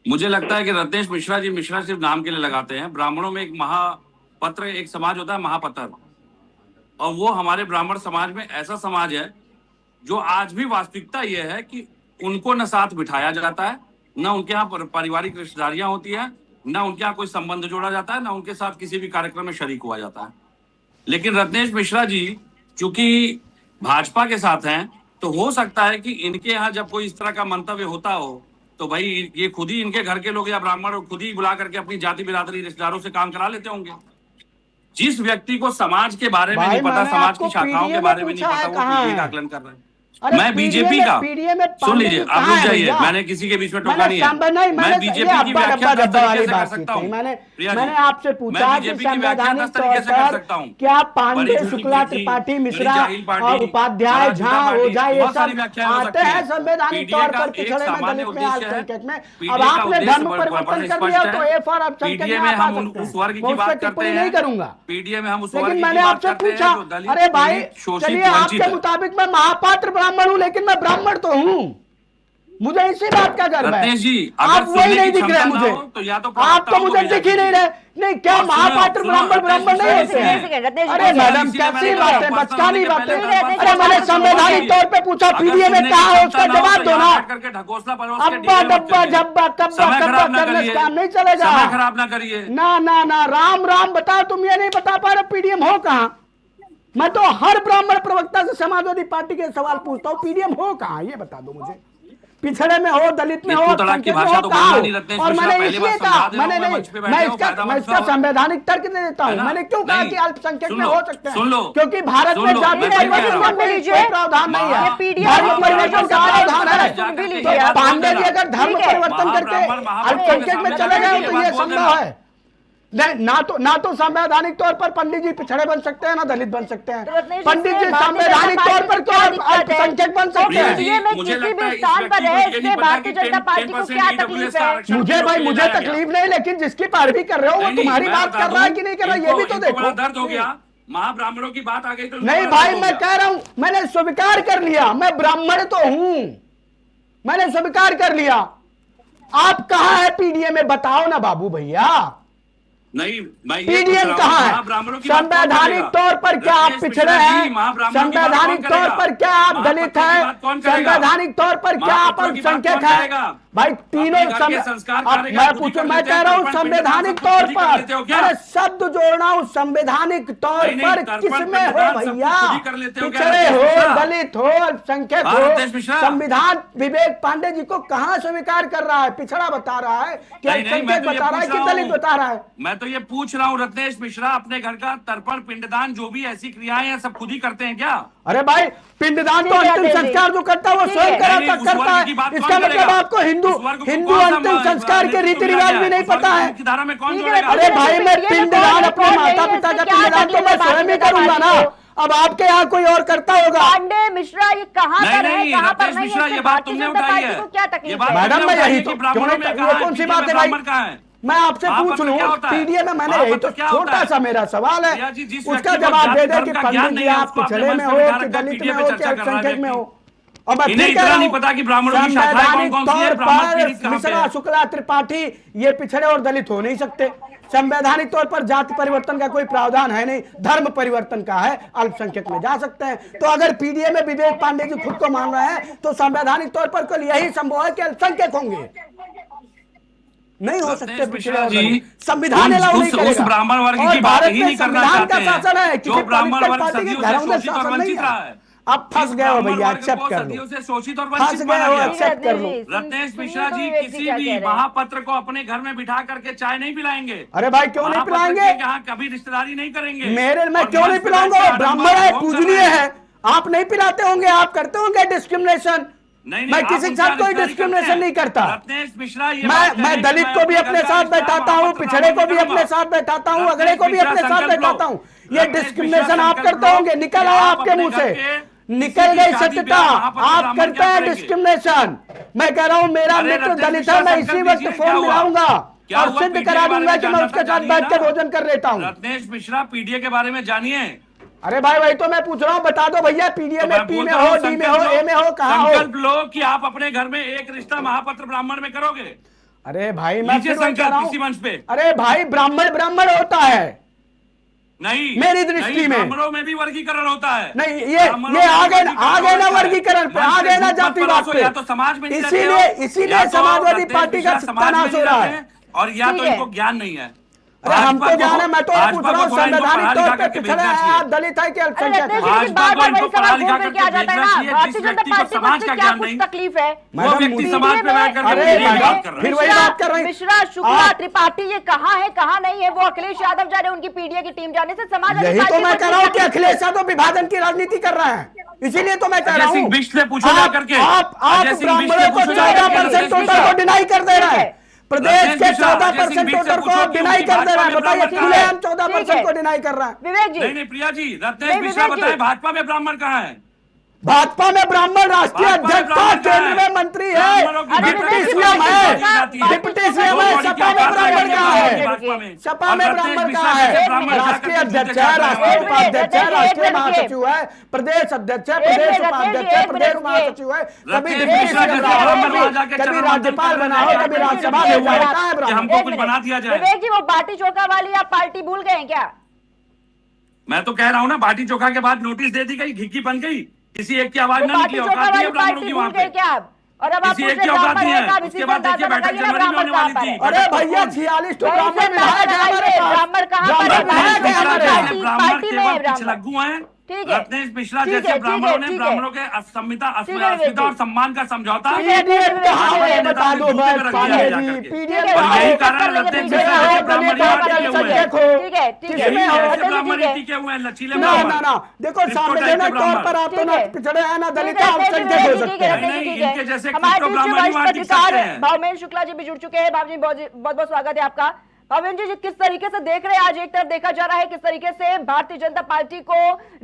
मुझे लगता है कि रत्नेश मिश्रा जी मिश्रा सिर्फ नाम के लिए लगाते हैं। ब्राह्मणों में एक महापत्र, एक समाज होता है महापत्र, और वो हमारे ब्राह्मण समाज में ऐसा समाज है जो आज भी वास्तविकता यह है कि उनको न साथ बिठाया जाता है, न उनके यहाँ पारिवारिक रिश्तेदारियां होती है, न उनके यहाँ कोई संबंध जोड़ा जाता है, न उनके साथ किसी भी कार्यक्रम में शरीक हुआ जाता है। लेकिन रत्नेश मिश्रा जी चूंकि भाजपा के साथ हैं, तो हो सकता है कि इनके यहाँ जब कोई इस तरह का मंतव्य होता हो तो तो भाई ये खुद ही इनके घर के लोग या ब्राह्मण खुद ही बुला करके अपनी जाति बिरादरी रिश्तेदारों से काम करा लेते होंगे। जिस व्यक्ति को समाज के बारे में नहीं पता, समाज की शाखाओं के बारे में नहीं पता, वो पीडीए का आकलन कर रहे हैं। मैं बीजेपी का, सुन लीजिए, आप रुक जाइए, मैंने किसी के बीच में टोका नहीं है। मैं बीजेपी की व्याख्या किस तरीके से कर सकता हूँ? मैंने आपसे पूछा कि संवैधानिक तौर पर क्या पांडे, शुक्ला, त्रिपाठी, मिश्रा और उपाध्याय, झा, ओझा ये सब आते हैं संवैधानिक तौर पर पिछड़े में, दलित में, अल्पसंख्यक में? अब आपने धर्म परिवर्तन कर दिया तो ए फॉर अल्पसंख्यक में आप आ सकते हैं, मैं टिप्पणी नहीं करूंगा। पीडीए में हम उस लेकिन मैंने आपसे पूछा, अरे भाई चलिए आपके मुताबिक मैं महापात्र ब्राह्मण हूं, लेकिन मैं ब्राह्मण तो हूं, मुझे इसी बात का गर्व है। आप वही नहीं दिख रहे मुझे, आप तो मुझे दिख ही नहीं रहे। नहीं, क्या महापात्र ब्राह्मण नहीं होते हैं? अरे मैडम कैसी बात है, बचकानी बात है। अरे मैंने संवैधानिक तौर पे पूछा, पीडीए में कहा है, उसका जवाब दो ना। अब्बा डब्बा जब्बा कब्बा कब्बा करने से काम नहीं चलेगा। खराब ना करिए। ना राम राम बताओ, तुम ये नहीं बता पा रहे पीडीएम हो कहाँ? मैं तो हर ब्राह्मण प्रवक्ता से समाजवादी पार्टी के सवाल पूछता हूँ, पीडीएम हो कहाँ, ये बता दो मुझे। पिछड़े में हो, दलित में हो, की भाषा तो कहाँ? नहीं, और मैंने इसलिए कहा, मैं इसका संवैधानिक तर्क दे देता हूँ। मैंने क्यों कहा कि अल्पसंख्यक में हो सकते हैं? क्योंकि भारत में जाति परिवर्तन का कोई प्रावधान नहीं है, धर्म परिवर्तन का प्रावधान है। तो पांडे जी अगर धर्म परिवर्तन करके अल्पसंख्यक में चले गए तो ये संभव है। ना तो संवैधानिक तौर पर पंडित जी पिछड़े बन सकते हैं, ना दलित बन सकते हैं। पंडित जी संवैधानिक तौर पर क्यों अल्पसंख्यक बन सकते हैं? किसी भी स्थान पर रहे, इससे भारतीय जनता पार्टी को क्या तकलीफ है? मुझे तकलीफ नहीं, लेकिन जिसकी पैरवी कर रहे हो वो तुम्हारी बात कर रहा है कि नहीं कर रहा, ये भी तो देखो। दर्द हो गया, महाब्राह्मणों की बात आ गई तो नहीं भाई, मैं कह रहा हूं, मैंने स्वीकार कर लिया, मैं ब्राह्मण तो हूं, मैंने स्वीकार कर लिया। आप कहां है पीडीए में, बताओ ना बाबू भैया। नहीं, पीडीएम कहाँ है? संवैधानिक तौर पर क्या आप पिछड़े हैं? संवैधानिक तौर पर क्या आप दलित हैं? संवैधानिक तौर पर क्या आप अल्पसंख्यक हैं? भाई तीनों मैं कह रहा हूँ संवैधानिक तौर पर, अरे शब्द जोड़ना हूँ संवैधानिक तौर पर, किसमें हो भैया? पिछड़े हो, दलित हो, अल्पसंख्यक हो, संविधान विवेक पांडे जी को कहाँ स्वीकार कर रहा है? पिछड़ा बता रहा है कि अल्पसंख्यक बता रहा है कि दलित बता रहा है? मैं तो ये पूछ रहा हूँ रत्नेश मिश्रा, अपने घर का तर्पण, पिंडदान, जो भी ऐसी क्रियाएं हैं सब खुद ही करते हैं क्या? अरे भाई पिंडदान तो अंतिम संस्कार जो करता है वो स्वयं करता है। इसका मतलब आपको हिंदू अंतिम संस्कार के रीति रिवाज भी नहीं पता है? अरे भाई मैं पिंडदान अपने माता पिता का पिंडदान तो मैं स्वयं ही करूंगा ना। अब आपके यहाँ कोई और करता होगा? पांडे मिश्रा ये कहाँ पर है, कहाँ पर नहीं है? ये बात तुमने उठाई है, क्या तकलीफ? मैडम मैं यही तो, क्यों नहीं, ये कौन सी बात है भाई? मैं आपसे पूछ लूं, पीडीए में मैंने यही तो छोटा सा मेरा सवाल है, उसका जवाब दे दे कि पंडित जी आप पिछड़े में हो कि दलित में हो कि अल्पसंख्यक में हो। और मैं फिर कह रहा हूं संवैधानिक तौर पर मिश्रा, शुक्ला, त्रिपाठी ये पिछड़े और दलित हो नहीं सकते। संवैधानिक तौर पर जाति परिवर्तन का कोई प्रावधान है नहीं, धर्म परिवर्तन का है, अल्पसंख्यक में जा सकते हैं। तो अगर पीडीए में विवेक पांडे जी खुद को मान रहे हैं तो संवैधानिक तौर पर कल यही संभव है कि अल्पसंख्यक होंगे, नहीं हो सकते पिछड़े। संविधान उस ब्राह्मण वर्ग की बात ही नहीं करना चाहते हैं, शासन है जो ब्राह्मण वर्ग सदियों से शोषित और वंचित रहा है। अब फंस गए हो भैया, एक्सेप्ट कर लो, शोषित और फंस गए हो, एक्सेप्ट कर लो। रत्नेश मिश्रा जी किसी भी महापत्र को अपने घर में बिठा करके चाय नहीं पिलाएंगे। अरे भाई क्यों नहीं पिलाएंगे? यहाँ कभी रिश्तेदारी नहीं करेंगे। मैं क्यों नहीं पिलाऊंगा? ब्राह्मण है, पूजनीय है, आप नहीं पिलाते होंगे, आप करते होंगे डिस्क्रिमिनेशन। मैं किसी के साथ कोई डिस्क्रिमिनेशन नहीं करता। रत्नेश मिश्रा मैं दलित को भी अपने साथ बैठाता हूँ, पिछड़े को भी अपने साथ बैठाता हूँ, अगड़े को भी अपने साथ बैठाता हूँ। ये डिस्क्रिमिनेशन आप करते होंगे, निकल आया आपके मुंह से, निकल गई सत्यता। आप करते हैं डिस्क्रिमिनेशन। मैं कह रहा हूँ मेरा मित्र दलित है, मैं इसी वक्त फोन मिलाऊंगा और सिद्ध करा दूंगा कि मैं उसके साथ बैठ के भोजन कर लेता हूँ। रत्नेश मिश्रा पीडीए के बारे में जानिए। अरे भाई वही तो मैं पूछ रहा हूँ, बता दो भैया पीडीए में पी में हो, डी में हो, ए में हो, कहाँ हो? संकल्प लो कि आप अपने घर में एक रिश्ता महापत्र ब्राह्मण में करोगे। अरे भाई मैं इसी मंच पे, अरे भाई ब्राह्मण होता है नहीं, मेरी दृष्टि में ब्राह्मणों में भी वर्गीकरण होता है। नहीं, ये आगे ना वर्गीकरण पे, आगे ना जातिवाद पे, तो समाज में इसीलिए समाजवादी पार्टी का सत्यानाश हो रहा है। और या तो इनको ज्ञान नहीं है। अरे हमको ज्ञान है, मैं तो पूछ रहा हूँ संवैधानिक तौर पे पिछड़े हैं आप, दलित है कि अल्पसंख्यक है? बार-बार वही सवाल घूम फिर के आ जाता है ना। भारतीय जनता पार्टी को क्या कुछ तकलीफ है? वो व्यक्ति समाज पे बैठ करके अरे मुझे मैडम, बात कर रहा फिर है। वही बात कर रहे हैं। मिश्रा, शुक्ला, त्रिपाठी ये कहाँ है कहाँ नहीं है? वो अखिलेश यादव जाने, उनकी पीडीए की टीम जाने से समाजवादी यही तो पार्टी मैं को कह रहा हूँ कि क्या अखिलेश यादव विभाजन की राजनीति कर रहे हैं, इसीलिए तो मैं कह रहा अजय सिंह हूँ बिष्ट से पूछो जाकर के। आप अजय सिंह बिष्ट से ब्राह्मणों को पूछो 14% टोटल को डिनाई कर दे रहे हैं। प्रदेश के 14% टोटल को आप डिनाई कर दे रहे हैं। बताइए, खुलेआम 14% को डिनाई कर रहे हैं। विवेक जी, नहीं प्रिया जी, रत्नेश मिश्रा बताएं भाजपा में ब्राह्मण कहाँ है? भाजपा में ब्राह्मण राष्ट्रीय भाजपा में अध्यक्ष था, ब्राह्मण कहाँ केंद्र में है? मंत्री है, ब्राह्मणों की डिप्टी विवेक जी, सीएम है, विवेक जी, डिप्टी सीएम है। सपा में ब्राह्मण कहाँ है? सपा में ब्राह्मण कहाँ है? राष्ट्रीय अध्यक्ष है, राष्ट्रीय उपाध्यक्ष है, राष्ट्रीय महासचिव है, प्रदेश अध्यक्ष है, प्रदेश उपाध्यक्ष है, प्रदेश महासचिव है, कभी डिप्टी सीएम रहा है, कभी राज्यपाल बना हो, कभी राज्यसभा में हुआ है। कहाँ है ब्राह्मण? हमको कुछ बना दिया जाए। विवेक जी, वो बाटी चोखा वाली आप पार्टी भूल गए हैं क्या? मैं तो कह रहा हूँ ना, बाटी चोखा के बाद नोटिस दे दी गई, घिग्गी बन गई, किसी एक की आवाज वो ना बाटी निकली। चोखा औकात नहीं वाली है ब्राह्मणों पार्टी की भूल वहां गए पे। क्या आप? और अब आप किसी पूछ एक रहे की औकात ब्राह्मण नहीं है है। क्या? अब इसी उसके से बाद देखिए अंदाजा बैठक लगाइए ना जनवरी में ब्राह्मण होने कहाँ वाली पर थी। है। अरे भैया 46 तो वही से ब्राह्मण विधायक है हमारे पास। ब्राह्मण कहाँ पर है? ब्राह्मण पार्टी विधायक है हमारे पार्टी पास। ब्राह्मण पार्टी में है केवल ब्राह्मण। पिछलग्गू हैं। ठीक है, रत्नेश मिश्रा ठीक है, जैसे ठीक है, ब्राह्मणों ने ठीक है। ब्राह्मणों के अस्मिता ठीक है, विवेक अस्मिता और जी। सम्मान का समझौता पीडीएफ कहाँ है बता दो जूते बस पे रख पांडे दिया जी, जाकर के। पीडीएफ ठीक है, कहाँ यही है? कारण कर लेंगे रत्नेश पीछे मिश्रा से। जैसे ब्राह्मण यहाँ दलित टिके हुए हैं। अल्पसंख्यक हो। ठीक है, ठीक है। किसमें हो? ऐसे अच्छा जी, ब्राह्मण ठीक है। ही टिके हुए हैं, लचीले ना ब्राह्मण। ना ना, देखो इसको संवैधानिक टाइप के तौर पर ब्राह्मण। आप तो ठीक ना है। पिछड़े हैं ना दलित ठीक है, अल्पसंख्यक हो ठीक है, सकते हैं। ठीक है, नहीं, ठीक है। इनके जैसे हमारे किसको बीच में ब्राह्मण ही वहाँ वरिष्ठ टिक सकते पत्रकार हैं। भावमेन शुक्ला जी भी जुड़ चुके हैं। भाव जी, बहुत बहुत स्वागत है आपका। भावमेन जी, किस तरीके से देख रहे हैं, आज एक तरफ देखा जा रहा है किस तरीके से भारतीय जनता पार्टी को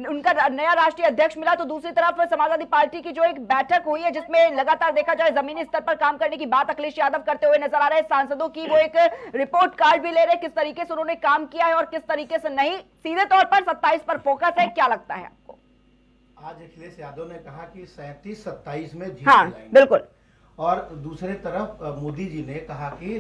उनका नया राष्ट्रीय अध्यक्ष मिला, तो दूसरी तरफ समाजवादी पार्टी की जो एक बैठक हुई है जिसमें लगातार देखा जाए जमीनी स्तर पर काम करने की बात अखिलेश यादव करते हुए नजर आ रहे हैं। सांसदों की वो एक रिपोर्ट कार्ड भी ले रहे हैं, किस तरीके से उन्होंने काम किया है और किस तरीके से नहीं। सीधे तौर पर 27 पर फोकस है, क्या लगता है आपको? आज अखिलेश यादव ने कहा कि 37-27 में जीत हाँ, दिलाएंगे। बिल्कुल। और दूसरे तरफ मोदी जी ने कहा कि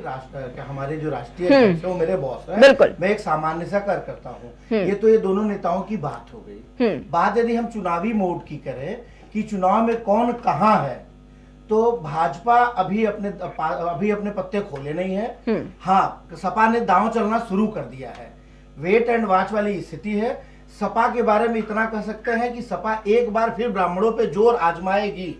हमारे जो राष्ट्रीय अध्यक्ष है वो मेरे बॉस हैं। बिल्कुल। मैं एक सामान्य सा करता हूँ। ये दोनों नेताओं की बात हो गई। बात यदि हम चुनावी मोड की करें कि चुनाव में कौन कहाँ है, तो भाजपा अभी अपने पत्ते खोले नहीं है। हाँ, सपा ने दांव चलना शुरू कर दिया है। वेट एंड वॉच वाली स्थिति है। सपा के बारे में इतना कह सकते हैं कि सपा एक बार फिर ब्राह्मणों पे जोर आजमाएगी,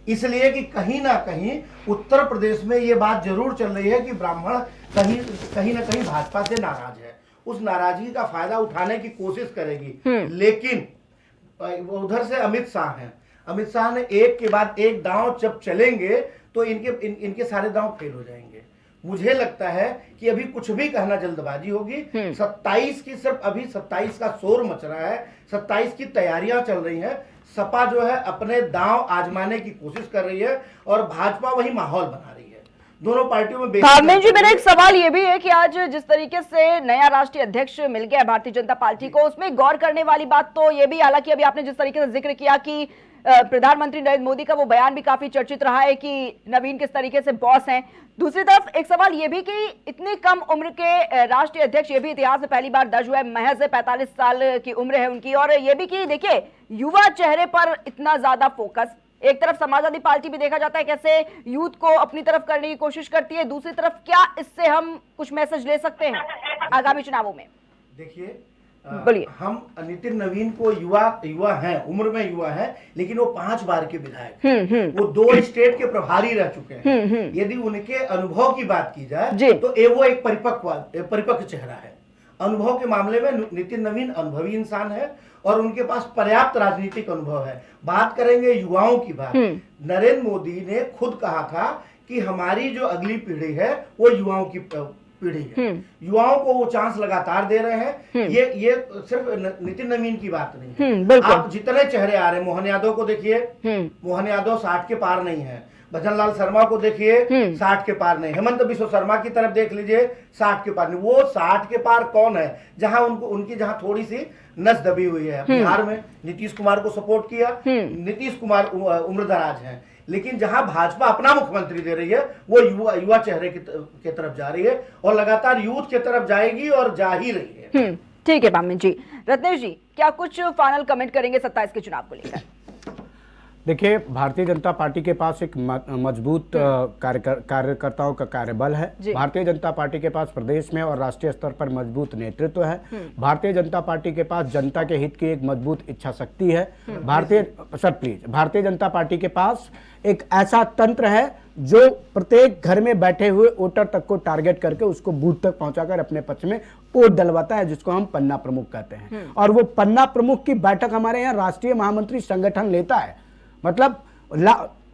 इसलिए कि कहीं ना कहीं उत्तर प्रदेश में ये बात जरूर चल रही है कि ब्राह्मण कहीं ना कहीं भाजपा से नाराज है। उस नाराजगी का फायदा उठाने की कोशिश करेगी। लेकिन उधर से अमित शाह हैं। अमित शाह ने एक के बाद एक दांव जब चलेंगे तो इनके सारे दांव फेल हो जाएंगे। मुझे लगता है कि अभी कुछ भी कहना जल्दबाजी होगी। 27 की सिर्फ अभी 27 का शोर मच रहा है, 27 की तैयारियां चल रही हैं। सपा जो है अपने दांव आजमाने की कोशिश कर रही है और भाजपा वही माहौल बना रही है। दोनों पार्टियों में भावमेन जी, मेरा एक सवाल ये भी है कि आज जिस तरीके से नया राष्ट्रीय अध्यक्ष मिल गया भारतीय जनता पार्टी को, उसमें गौर करने वाली बात तो ये भी, हालांकि अभी आपने जिस तरीके से जिक्र किया कि प्रधानमंत्री नरेंद्र मोदी का वो बयान भी काफी चर्चित रहा है कि नवीन किस तरीके से बॉस हैं। दूसरी तरफ एक सवाल ये भी कि इतनी कम उम्र के राष्ट्रीय अध्यक्ष, ये भी इतिहास में पहली बार दर्ज हुआ है, महज 45 साल की उम्र है उनकी। और ये भी कि देखिए युवा चेहरे पर इतना ज्यादा फोकस, एक तरफ समाजवादी पार्टी भी देखा जाता है कैसे यूथ को अपनी तरफ करने की कोशिश करती है, दूसरी तरफ क्या इससे हम कुछ मैसेज ले सकते हैं आगामी चुनावों में? देखिए, बोलिए। हम नितिन नवीन को युवा हैं, उम्र में युवा हैं, लेकिन वो 5 बार के विधायक हैं। वो 2 स्टेट के प्रभारी रह चुके हैं। यदि उनके अनुभव की बात की जाए तो वो एक परिपक्व चेहरा है। अनुभव के मामले में नितिन नवीन अनुभवी इंसान है और उनके पास पर्याप्त राजनीतिक अनुभव है। बात करेंगे युवाओं की बात, नरेंद्र मोदी ने खुद कहा था कि हमारी जो अगली पीढ़ी है वो युवाओं की पीढ़ी है। युवाओं को वो चांस लगातार दे रहे हैं। ये सिर्फ नितिन नवीन की बात नहीं है। आप जितने चेहरे आ रहे हैं, मोहन यादव को देखिए, मोहन यादव 60 के पार नहीं है। भजन लाल शर्मा को देखिए, 60 के पार नहीं। हेमंत बिश्व शर्मा की तरफ देख लीजिए, 60 के पार नहीं। वो 60 के पार कौन है? जहां उनकी जहां थोड़ी सी नस दबी हुई है। बिहार में नीतीश कुमार को सपोर्ट किया, नीतीश कुमार उम्रदराज हैं, लेकिन जहां भाजपा अपना मुख्यमंत्री दे रही है वो युवा चेहरे की तरफ जा रही है और लगातार यूथ की तरफ जाएगी और जा ही रही है। ठीक है भावमेन जी। रत्नेश जी, क्या कुछ फाइनल कमेंट करेंगे 27 के चुनाव को लेकर? देखिए, भारतीय जनता पार्टी के पास एक मजबूत कार्यकर्ताओं का कार्यबल है। भारतीय जनता पार्टी के पास प्रदेश में और राष्ट्रीय स्तर पर मजबूत नेतृत्व है। भारतीय जनता पार्टी के पास जनता के हित की एक मजबूत इच्छा शक्ति है। भारतीय जनता पार्टी के पास एक ऐसा तंत्र है जो प्रत्येक घर में बैठे हुए वोटर तक को टारगेट करके उसको बूथ तक पहुंचाकर अपने पक्ष में वोट डलवाता है, जिसको हम पन्ना प्रमुख कहते हैं। और वो पन्ना प्रमुख की बैठक हमारे यहाँ राष्ट्रीय महामंत्री संगठन लेता है। मतलब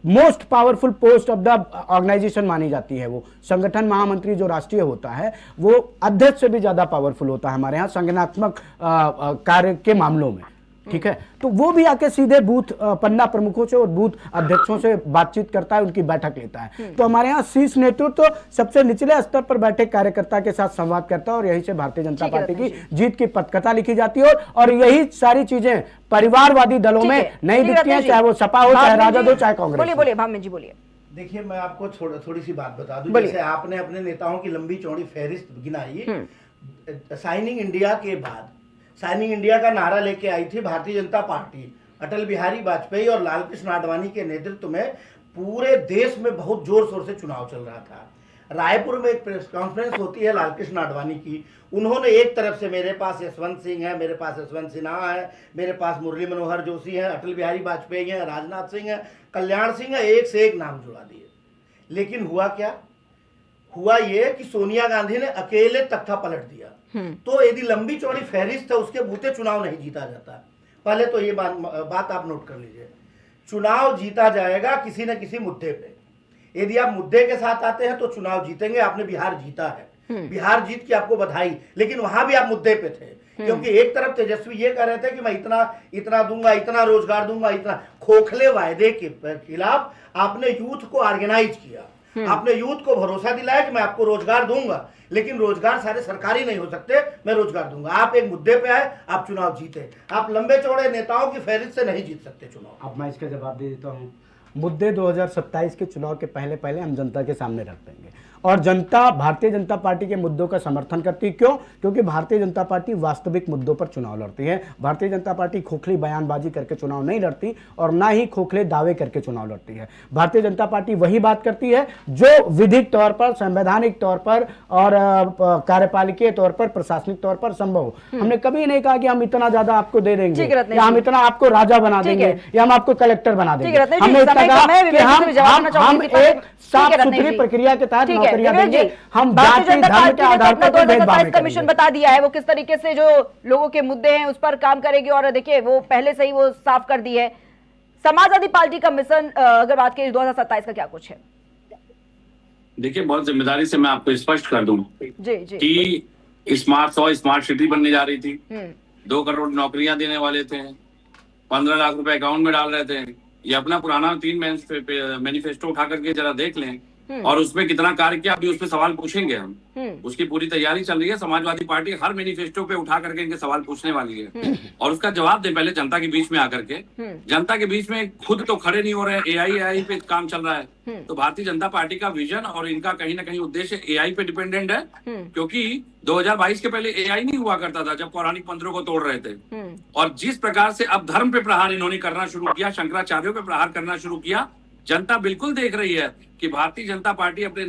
most powerful post of the organisation मानी जाती है वो। संगठन महामंत्री जो राष्ट्रीय होता है वो अध्यक्ष से भी ज्यादा पावरफुल होता है हमारे यहाँ संगठनात्मक कार्य के मामलों में, ठीक है। तो वो भी आके सीधे बूथ पन्ना प्रमुखों से और बूथ अध्यक्षों से बातचीत करता है, उनकी बैठक लेता है। तो हमारे यहाँ शीर्ष नेतृत्व तो सबसे निचले स्तर पर बैठे कार्यकर्ता के साथ संवाद करता है और यहीं से भारतीय जनता पार्टी की जीत की पटकथा लिखी जाती है। और यही सारी चीजें परिवारवादी दलों में नहीं दिखती है, चाहे वो सपा हो, चाहे राजद हो, चाहे कांग्रेस। बोलिए भावना जी, बोलिए। देखिए, मैं आपको थोड़ी सी बात बता दूं। जैसे आपने अपने नेताओं की लंबी चौड़ी फहरिस्त गिनाई, साइनिंग इंडिया के बाद साइनिंग इंडिया का नारा लेके आई थी भारतीय जनता पार्टी। अटल बिहारी वाजपेयी और लालकृष्ण आडवाणी के नेतृत्व में पूरे देश में बहुत जोर शोर से चुनाव चल रहा था। रायपुर में एक प्रेस कॉन्फ्रेंस होती है लालकृष्ण आडवाणी की। उन्होंने एक तरफ से मेरे पास यशवंत सिंह है, मेरे पास यशवंत सिन्हा है, मेरे पास मुरली मनोहर जोशी है, अटल बिहारी वाजपेयी है, राजनाथ सिंह है, कल्याण सिंह है, एक से एक नाम जुड़ा दिए। लेकिन हुआ क्या? हुआ ये कि सोनिया गांधी ने अकेले तख्ता पलट दिया। तो यदि लंबी चौड़ी फहरिस्त है उसके बूते चुनाव नहीं जीता जाता। पहले तो ये बात आप नोट कर लीजिए। चुनाव जीता जाएगा किसी न किसी मुद्दे पे। यदि आप मुद्दे के साथ आते हैं तो चुनाव जीतेंगे। आपने बिहार जीता है, बिहार जीत की आपको बधाई, लेकिन वहां भी आप मुद्दे पे थे। क्योंकि एक तरफ तेजस्वी ये कह रहे थे कि मैं इतना दूंगा, इतना रोजगार दूंगा, इतना खोखले वायदे के खिलाफ आपने यूथ को ऑर्गेनाइज किया। आपने यूथ को भरोसा दिलाया कि मैं आपको रोजगार दूंगा, लेकिन रोजगार सारे सरकारी नहीं हो सकते, मैं रोजगार दूंगा। आप एक मुद्दे पे आए, आप चुनाव जीते। आप लंबे चौड़े नेताओं की फहरिस्त से नहीं जीत सकते चुनाव। अब मैं इसका जवाब दे देता हूँ। मुद्दे 2027 के चुनाव के पहले हम जनता के सामने रख देंगे और जनता भारतीय जनता पार्टी के मुद्दों का समर्थन करती है। क्यों? क्योंकि भारतीय जनता पार्टी वास्तविक मुद्दों पर चुनाव लड़ती है। भारतीय जनता पार्टी खोखली बयानबाजी करके चुनाव नहीं लड़ती और ना ही खोखले दावे करके चुनाव लड़ती है। भारतीय जनता पार्टी वही बात करती है जो विधिक तौर पर, संवैधानिक तौर पर और कार्यपालिकीय तौर पर, प्रशासनिक तौर पर संभव हो। हमने कभी नहीं कहा कि हम इतना ज्यादा आपको दे देंगे या हम इतना आपको राजा बना देंगे या हम आपको कलेक्टर बना देंगे। हमने इतना कहा कि हम एक साफ सुथरी प्रक्रिया के तहत नौकरियां देंगे। हम जाति धर्म के आधार पर कोई भेदभाव नहीं कमीशन बता दिया है वो किस तरीके से जो लोगों के मुद्दे हैं उस पर काम करेगी। और देखिए वो पहले से ही वो साफ कर दी है। समाजवादी पार्टी का मिशन अगर बात करें 2027 का क्या कुछ है? देखिए, बहुत जिम्मेदारी से मैं आपको स्पष्ट कर दूं कि स्मार्ट सिटी बनने जा रही थी, 2 करोड़ नौकरियां देने वाले थे, 15 लाख रुपए अकाउंट में डाल रहे थे। ये अपना पुराना 3 मैनिफेस्टो उठा करके जरा देख लें और उसमें कितना कार्य किया, अभी उस पर सवाल पूछेंगे हम। उसकी पूरी तैयारी चल रही है। समाजवादी पार्टी हर मैनिफेस्टो पे उठा करके इनके सवाल पूछने वाली है और उसका जवाब दे पहले जनता के बीच में आकर के। जनता के बीच में खुद तो खड़े नहीं हो रहे हैं, एआई पे काम चल रहा है। तो भारतीय जनता पार्टी का विजन और इनका कहीं ना कहीं उद्देश्य एआई पे डिपेंडेंट है, क्योंकि 2022 के पहले एआई नहीं हुआ करता था जब पौराणिक मंत्रों को तोड़ रहे थे। और जिस प्रकार से अब धर्म पे प्रहार इन्होंने करना शुरू किया, शंकराचार्यों पे प्रहार करना शुरू किया, जनता बिल्कुल देख रही है कि भारतीय जनता पार्टी अपने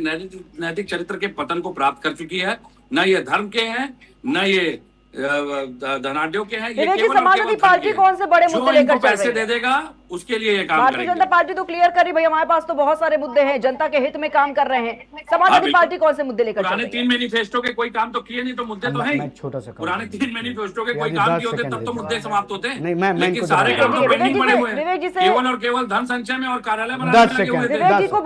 नैतिक चरित्र के पतन को प्राप्त कर चुकी है। न ये धर्म के हैं, न ये धनाढ्यों के हैं। ये केवल समाजवादी पार्टी कौन से बड़े मुद्दे लेकर चल रही है? पैसे दे देगा उसके लिए ये काम भारतीय करेंगे। जनता पार्टी तो क्लियर करी भाई हमारे पास तो बहुत सारे मुद्दे हैं, जनता के हित में काम कर रहे हैं। समाजवादी पार्टी कौन से मुद्दे लेकर चल रही है? पुराने 3 मैनिफेस्टो के कोई काम तो किए नहीं, तो मुद्दे तो है। छोटा सा पुराने 3 मैनिफेस्टो के कोई काम किए होते तब तो मुद्दे समाप्त होते हैं। नहीं, मैं लेकिन सारे काम तो पेंडिंग पड़े हुए हैं, केवल और केवल धन संचय में और कार्यालय बनाने में लगे हुए थे।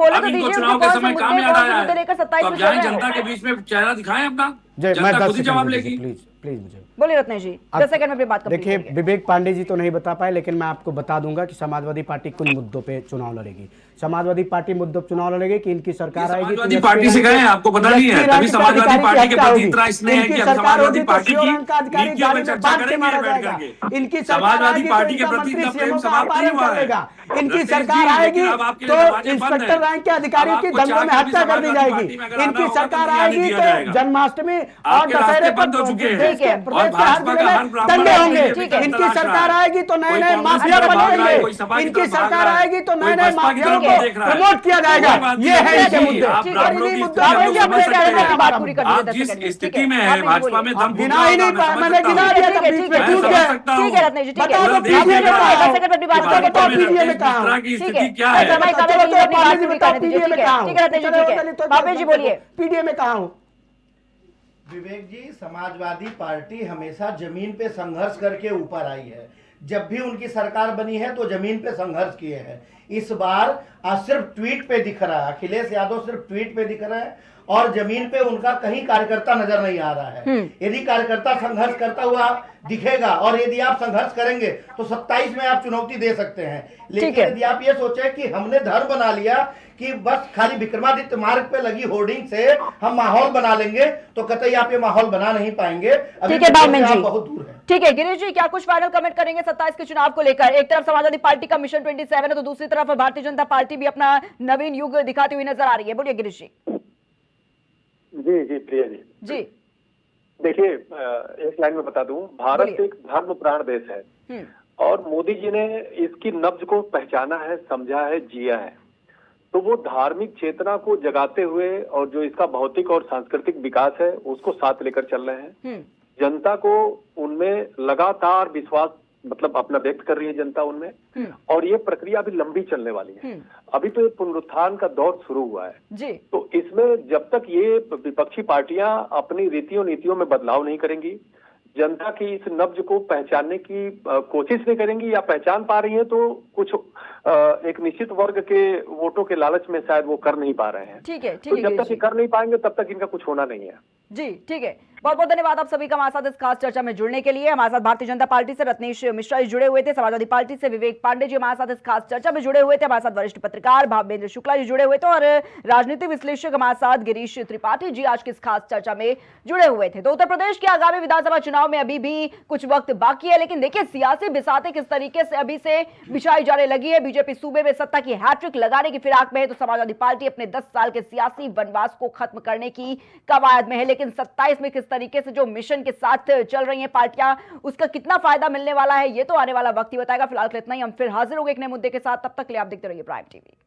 अब इनको चुनाव के समय काम याद आया है, अब जाए जनता के बीच में चेहरा दिखाएं अपना, जनता खुद ही जवाब लेगी। प्लीज मुझे बोलिए रत्नेश जी, 10 सेकंड में अपनी बात देखिए, विवेक पांडे जी तो नहीं बता पाए, लेकिन मैं आपको बता दूंगा कि समाजवादी पार्टी किन मुद्दों पे चुनाव लड़ेगी। समाजवादी पार्टी में उपचुनाव लड़ेगी कि इनकी सरकार आएगी? समाजवादी पार्टी से गए आपको पता नहीं है, तभी समाजवादी पार्टी के प्रति इतना स्नेह है कि समाजवादी पार्टी की नीतियों में चर्चा करेंगे बैठ करके। इनकी समाजवादी पार्टी के प्रति इतना प्रेम समाप्त नहीं हुआ है। इनकी सरकार आएगी तो इंस्पेक्टर रैंक के अधिकारियों की दंगों में हत्या कर दी जाएगी। इनकी सरकार आएगी तो जन्माष्टमी और दशहरे पर प्रदेश के हर जिले में दंगे होंगे। इनकी सरकार आएगी तो नए नए माफिया बनेंगे। इनकी सरकार आएगी तो नए नए माफियाओं को प्रमोट किया जाएगा। ये है इनके मुद्दे। आप जिस स्थिति में है भाजपा में दम गिना ही नहीं पाया, मैंने गिना दिया था बीच में टूट गया। ठीक है रत्नेश जी, ठीक है। बताओ पीडीए में कहा है, बताओ पीडीए में कहा है, की स्थिति क्या है? पीडीए में कहा हूँ, बाबेल जी बोलिए। पीडीए में कहा हूँ। विवेक जी, समाजवादी पार्टी हमेशा जमीन पे संघर्ष करके ऊपर आई है। जब भी उनकी सरकार बनी है तो जमीन पे संघर्ष किए हैं। इस बार सिर्फ ट्वीट पे दिख रहा है, अखिलेश यादव सिर्फ ट्वीट पे दिख रहा है और जमीन पे उनका कहीं कार्यकर्ता नजर नहीं आ रहा है। यदि कार्यकर्ता संघर्ष करता हुआ दिखेगा और यदि आप संघर्ष करेंगे तो 27 में आप चुनौती दे सकते हैं। लेकिन यदि आप ये सोचे कि हमने धर्म बना लिया कि बस खाली विक्रमादित्य मार्ग पे लगी होर्डिंग से हम माहौल बना लेंगे, तो कतई आप ये माहौल बना नहीं पाएंगे। ठीक है बावमेन जी, बहुत दूर है। ठीक है गिरीश जी, क्या कुछ फाइनल कमेंट करेंगे 27 के चुनाव को लेकर? एक तरफ समाजवादी पार्टी का मिशन 27 है तो दूसरी तरफ भारतीय जनता पार्टी भी अपना नवीन युग दिखाती हुई नजर आ रही है। बोलिए गिरीश जी। जी जी प्रिया जी, जी देखिए एक लाइन में बता दूं, भारत एक धर्म प्राण देश है और मोदी जी ने इसकी नब्ज को पहचाना है, समझा है, जिया है। तो वो धार्मिक चेतना को जगाते हुए और जो इसका भौतिक और सांस्कृतिक विकास है उसको साथ लेकर चल रहे हैं। जनता को उनमें लगातार विश्वास मतलब अपना व्यक्त कर रही है जनता उनमें, और ये प्रक्रिया अभी लंबी चलने वाली है। अभी तो ये पुनरुत्थान का दौर शुरू हुआ है जी। तो इसमें जब तक ये विपक्षी पार्टियां अपनी रीतियों नीतियों में बदलाव नहीं करेंगी, जनता की इस नब्ज को पहचानने की कोशिश नहीं करेंगी या पहचान पा रही है तो कुछ एक निश्चित वर्ग के वोटों के लालच में शायद वो कर नहीं पा रहे हैं। ठीक है, तो जब तक ये कर नहीं पाएंगे तब तक इनका कुछ होना नहीं है। जी ठीक है, बहुत बहुत धन्यवाद आप सभी का हमारे साथ इस खास चर्चा में जुड़ने के लिए। हमारे साथ भारतीय जनता पार्टी से रत्नेश मिश्रा जी जुड़े हुए थे, समाजवादी पार्टी से विवेक पांडे जी हमारे साथ इस खास चर्चा में जुड़े हुए थे, हमारे साथ वरिष्ठ पत्रकार भावेंद्र शुक्ला जी जुड़े हुए थे और राजनीतिक विश्लेषक हमारे साथ गिरीश त्रिपाठी जी आज की इस खास चर्चा में जुड़े हुए थे। तो उत्तर प्रदेश के आगामी विधानसभा चुनाव में अभी भी कुछ वक्त बाकी है, लेकिन देखिए सियासी बिसातें किस तरीके से अभी से बिछाई जाने लगी है। बीजेपी सूबे में सत्ता की हैट्रिक लगाने की फिराक में है तो समाजवादी पार्टी अपने 10 साल के सियासी वनवास को खत्म करने की कवायद में है। लेकिन 27 में किस तरीके से जो मिशन के साथ चल रही हैं पार्टियां, उसका कितना फायदा मिलने वाला है ये तो आने वाला वक्त ही बताएगा। फिलहाल इतना ही, हम फिर हाजिर होंगे एक नए मुद्दे के साथ। तब तक के लिए आप देखते रहिए प्राइम टीवी।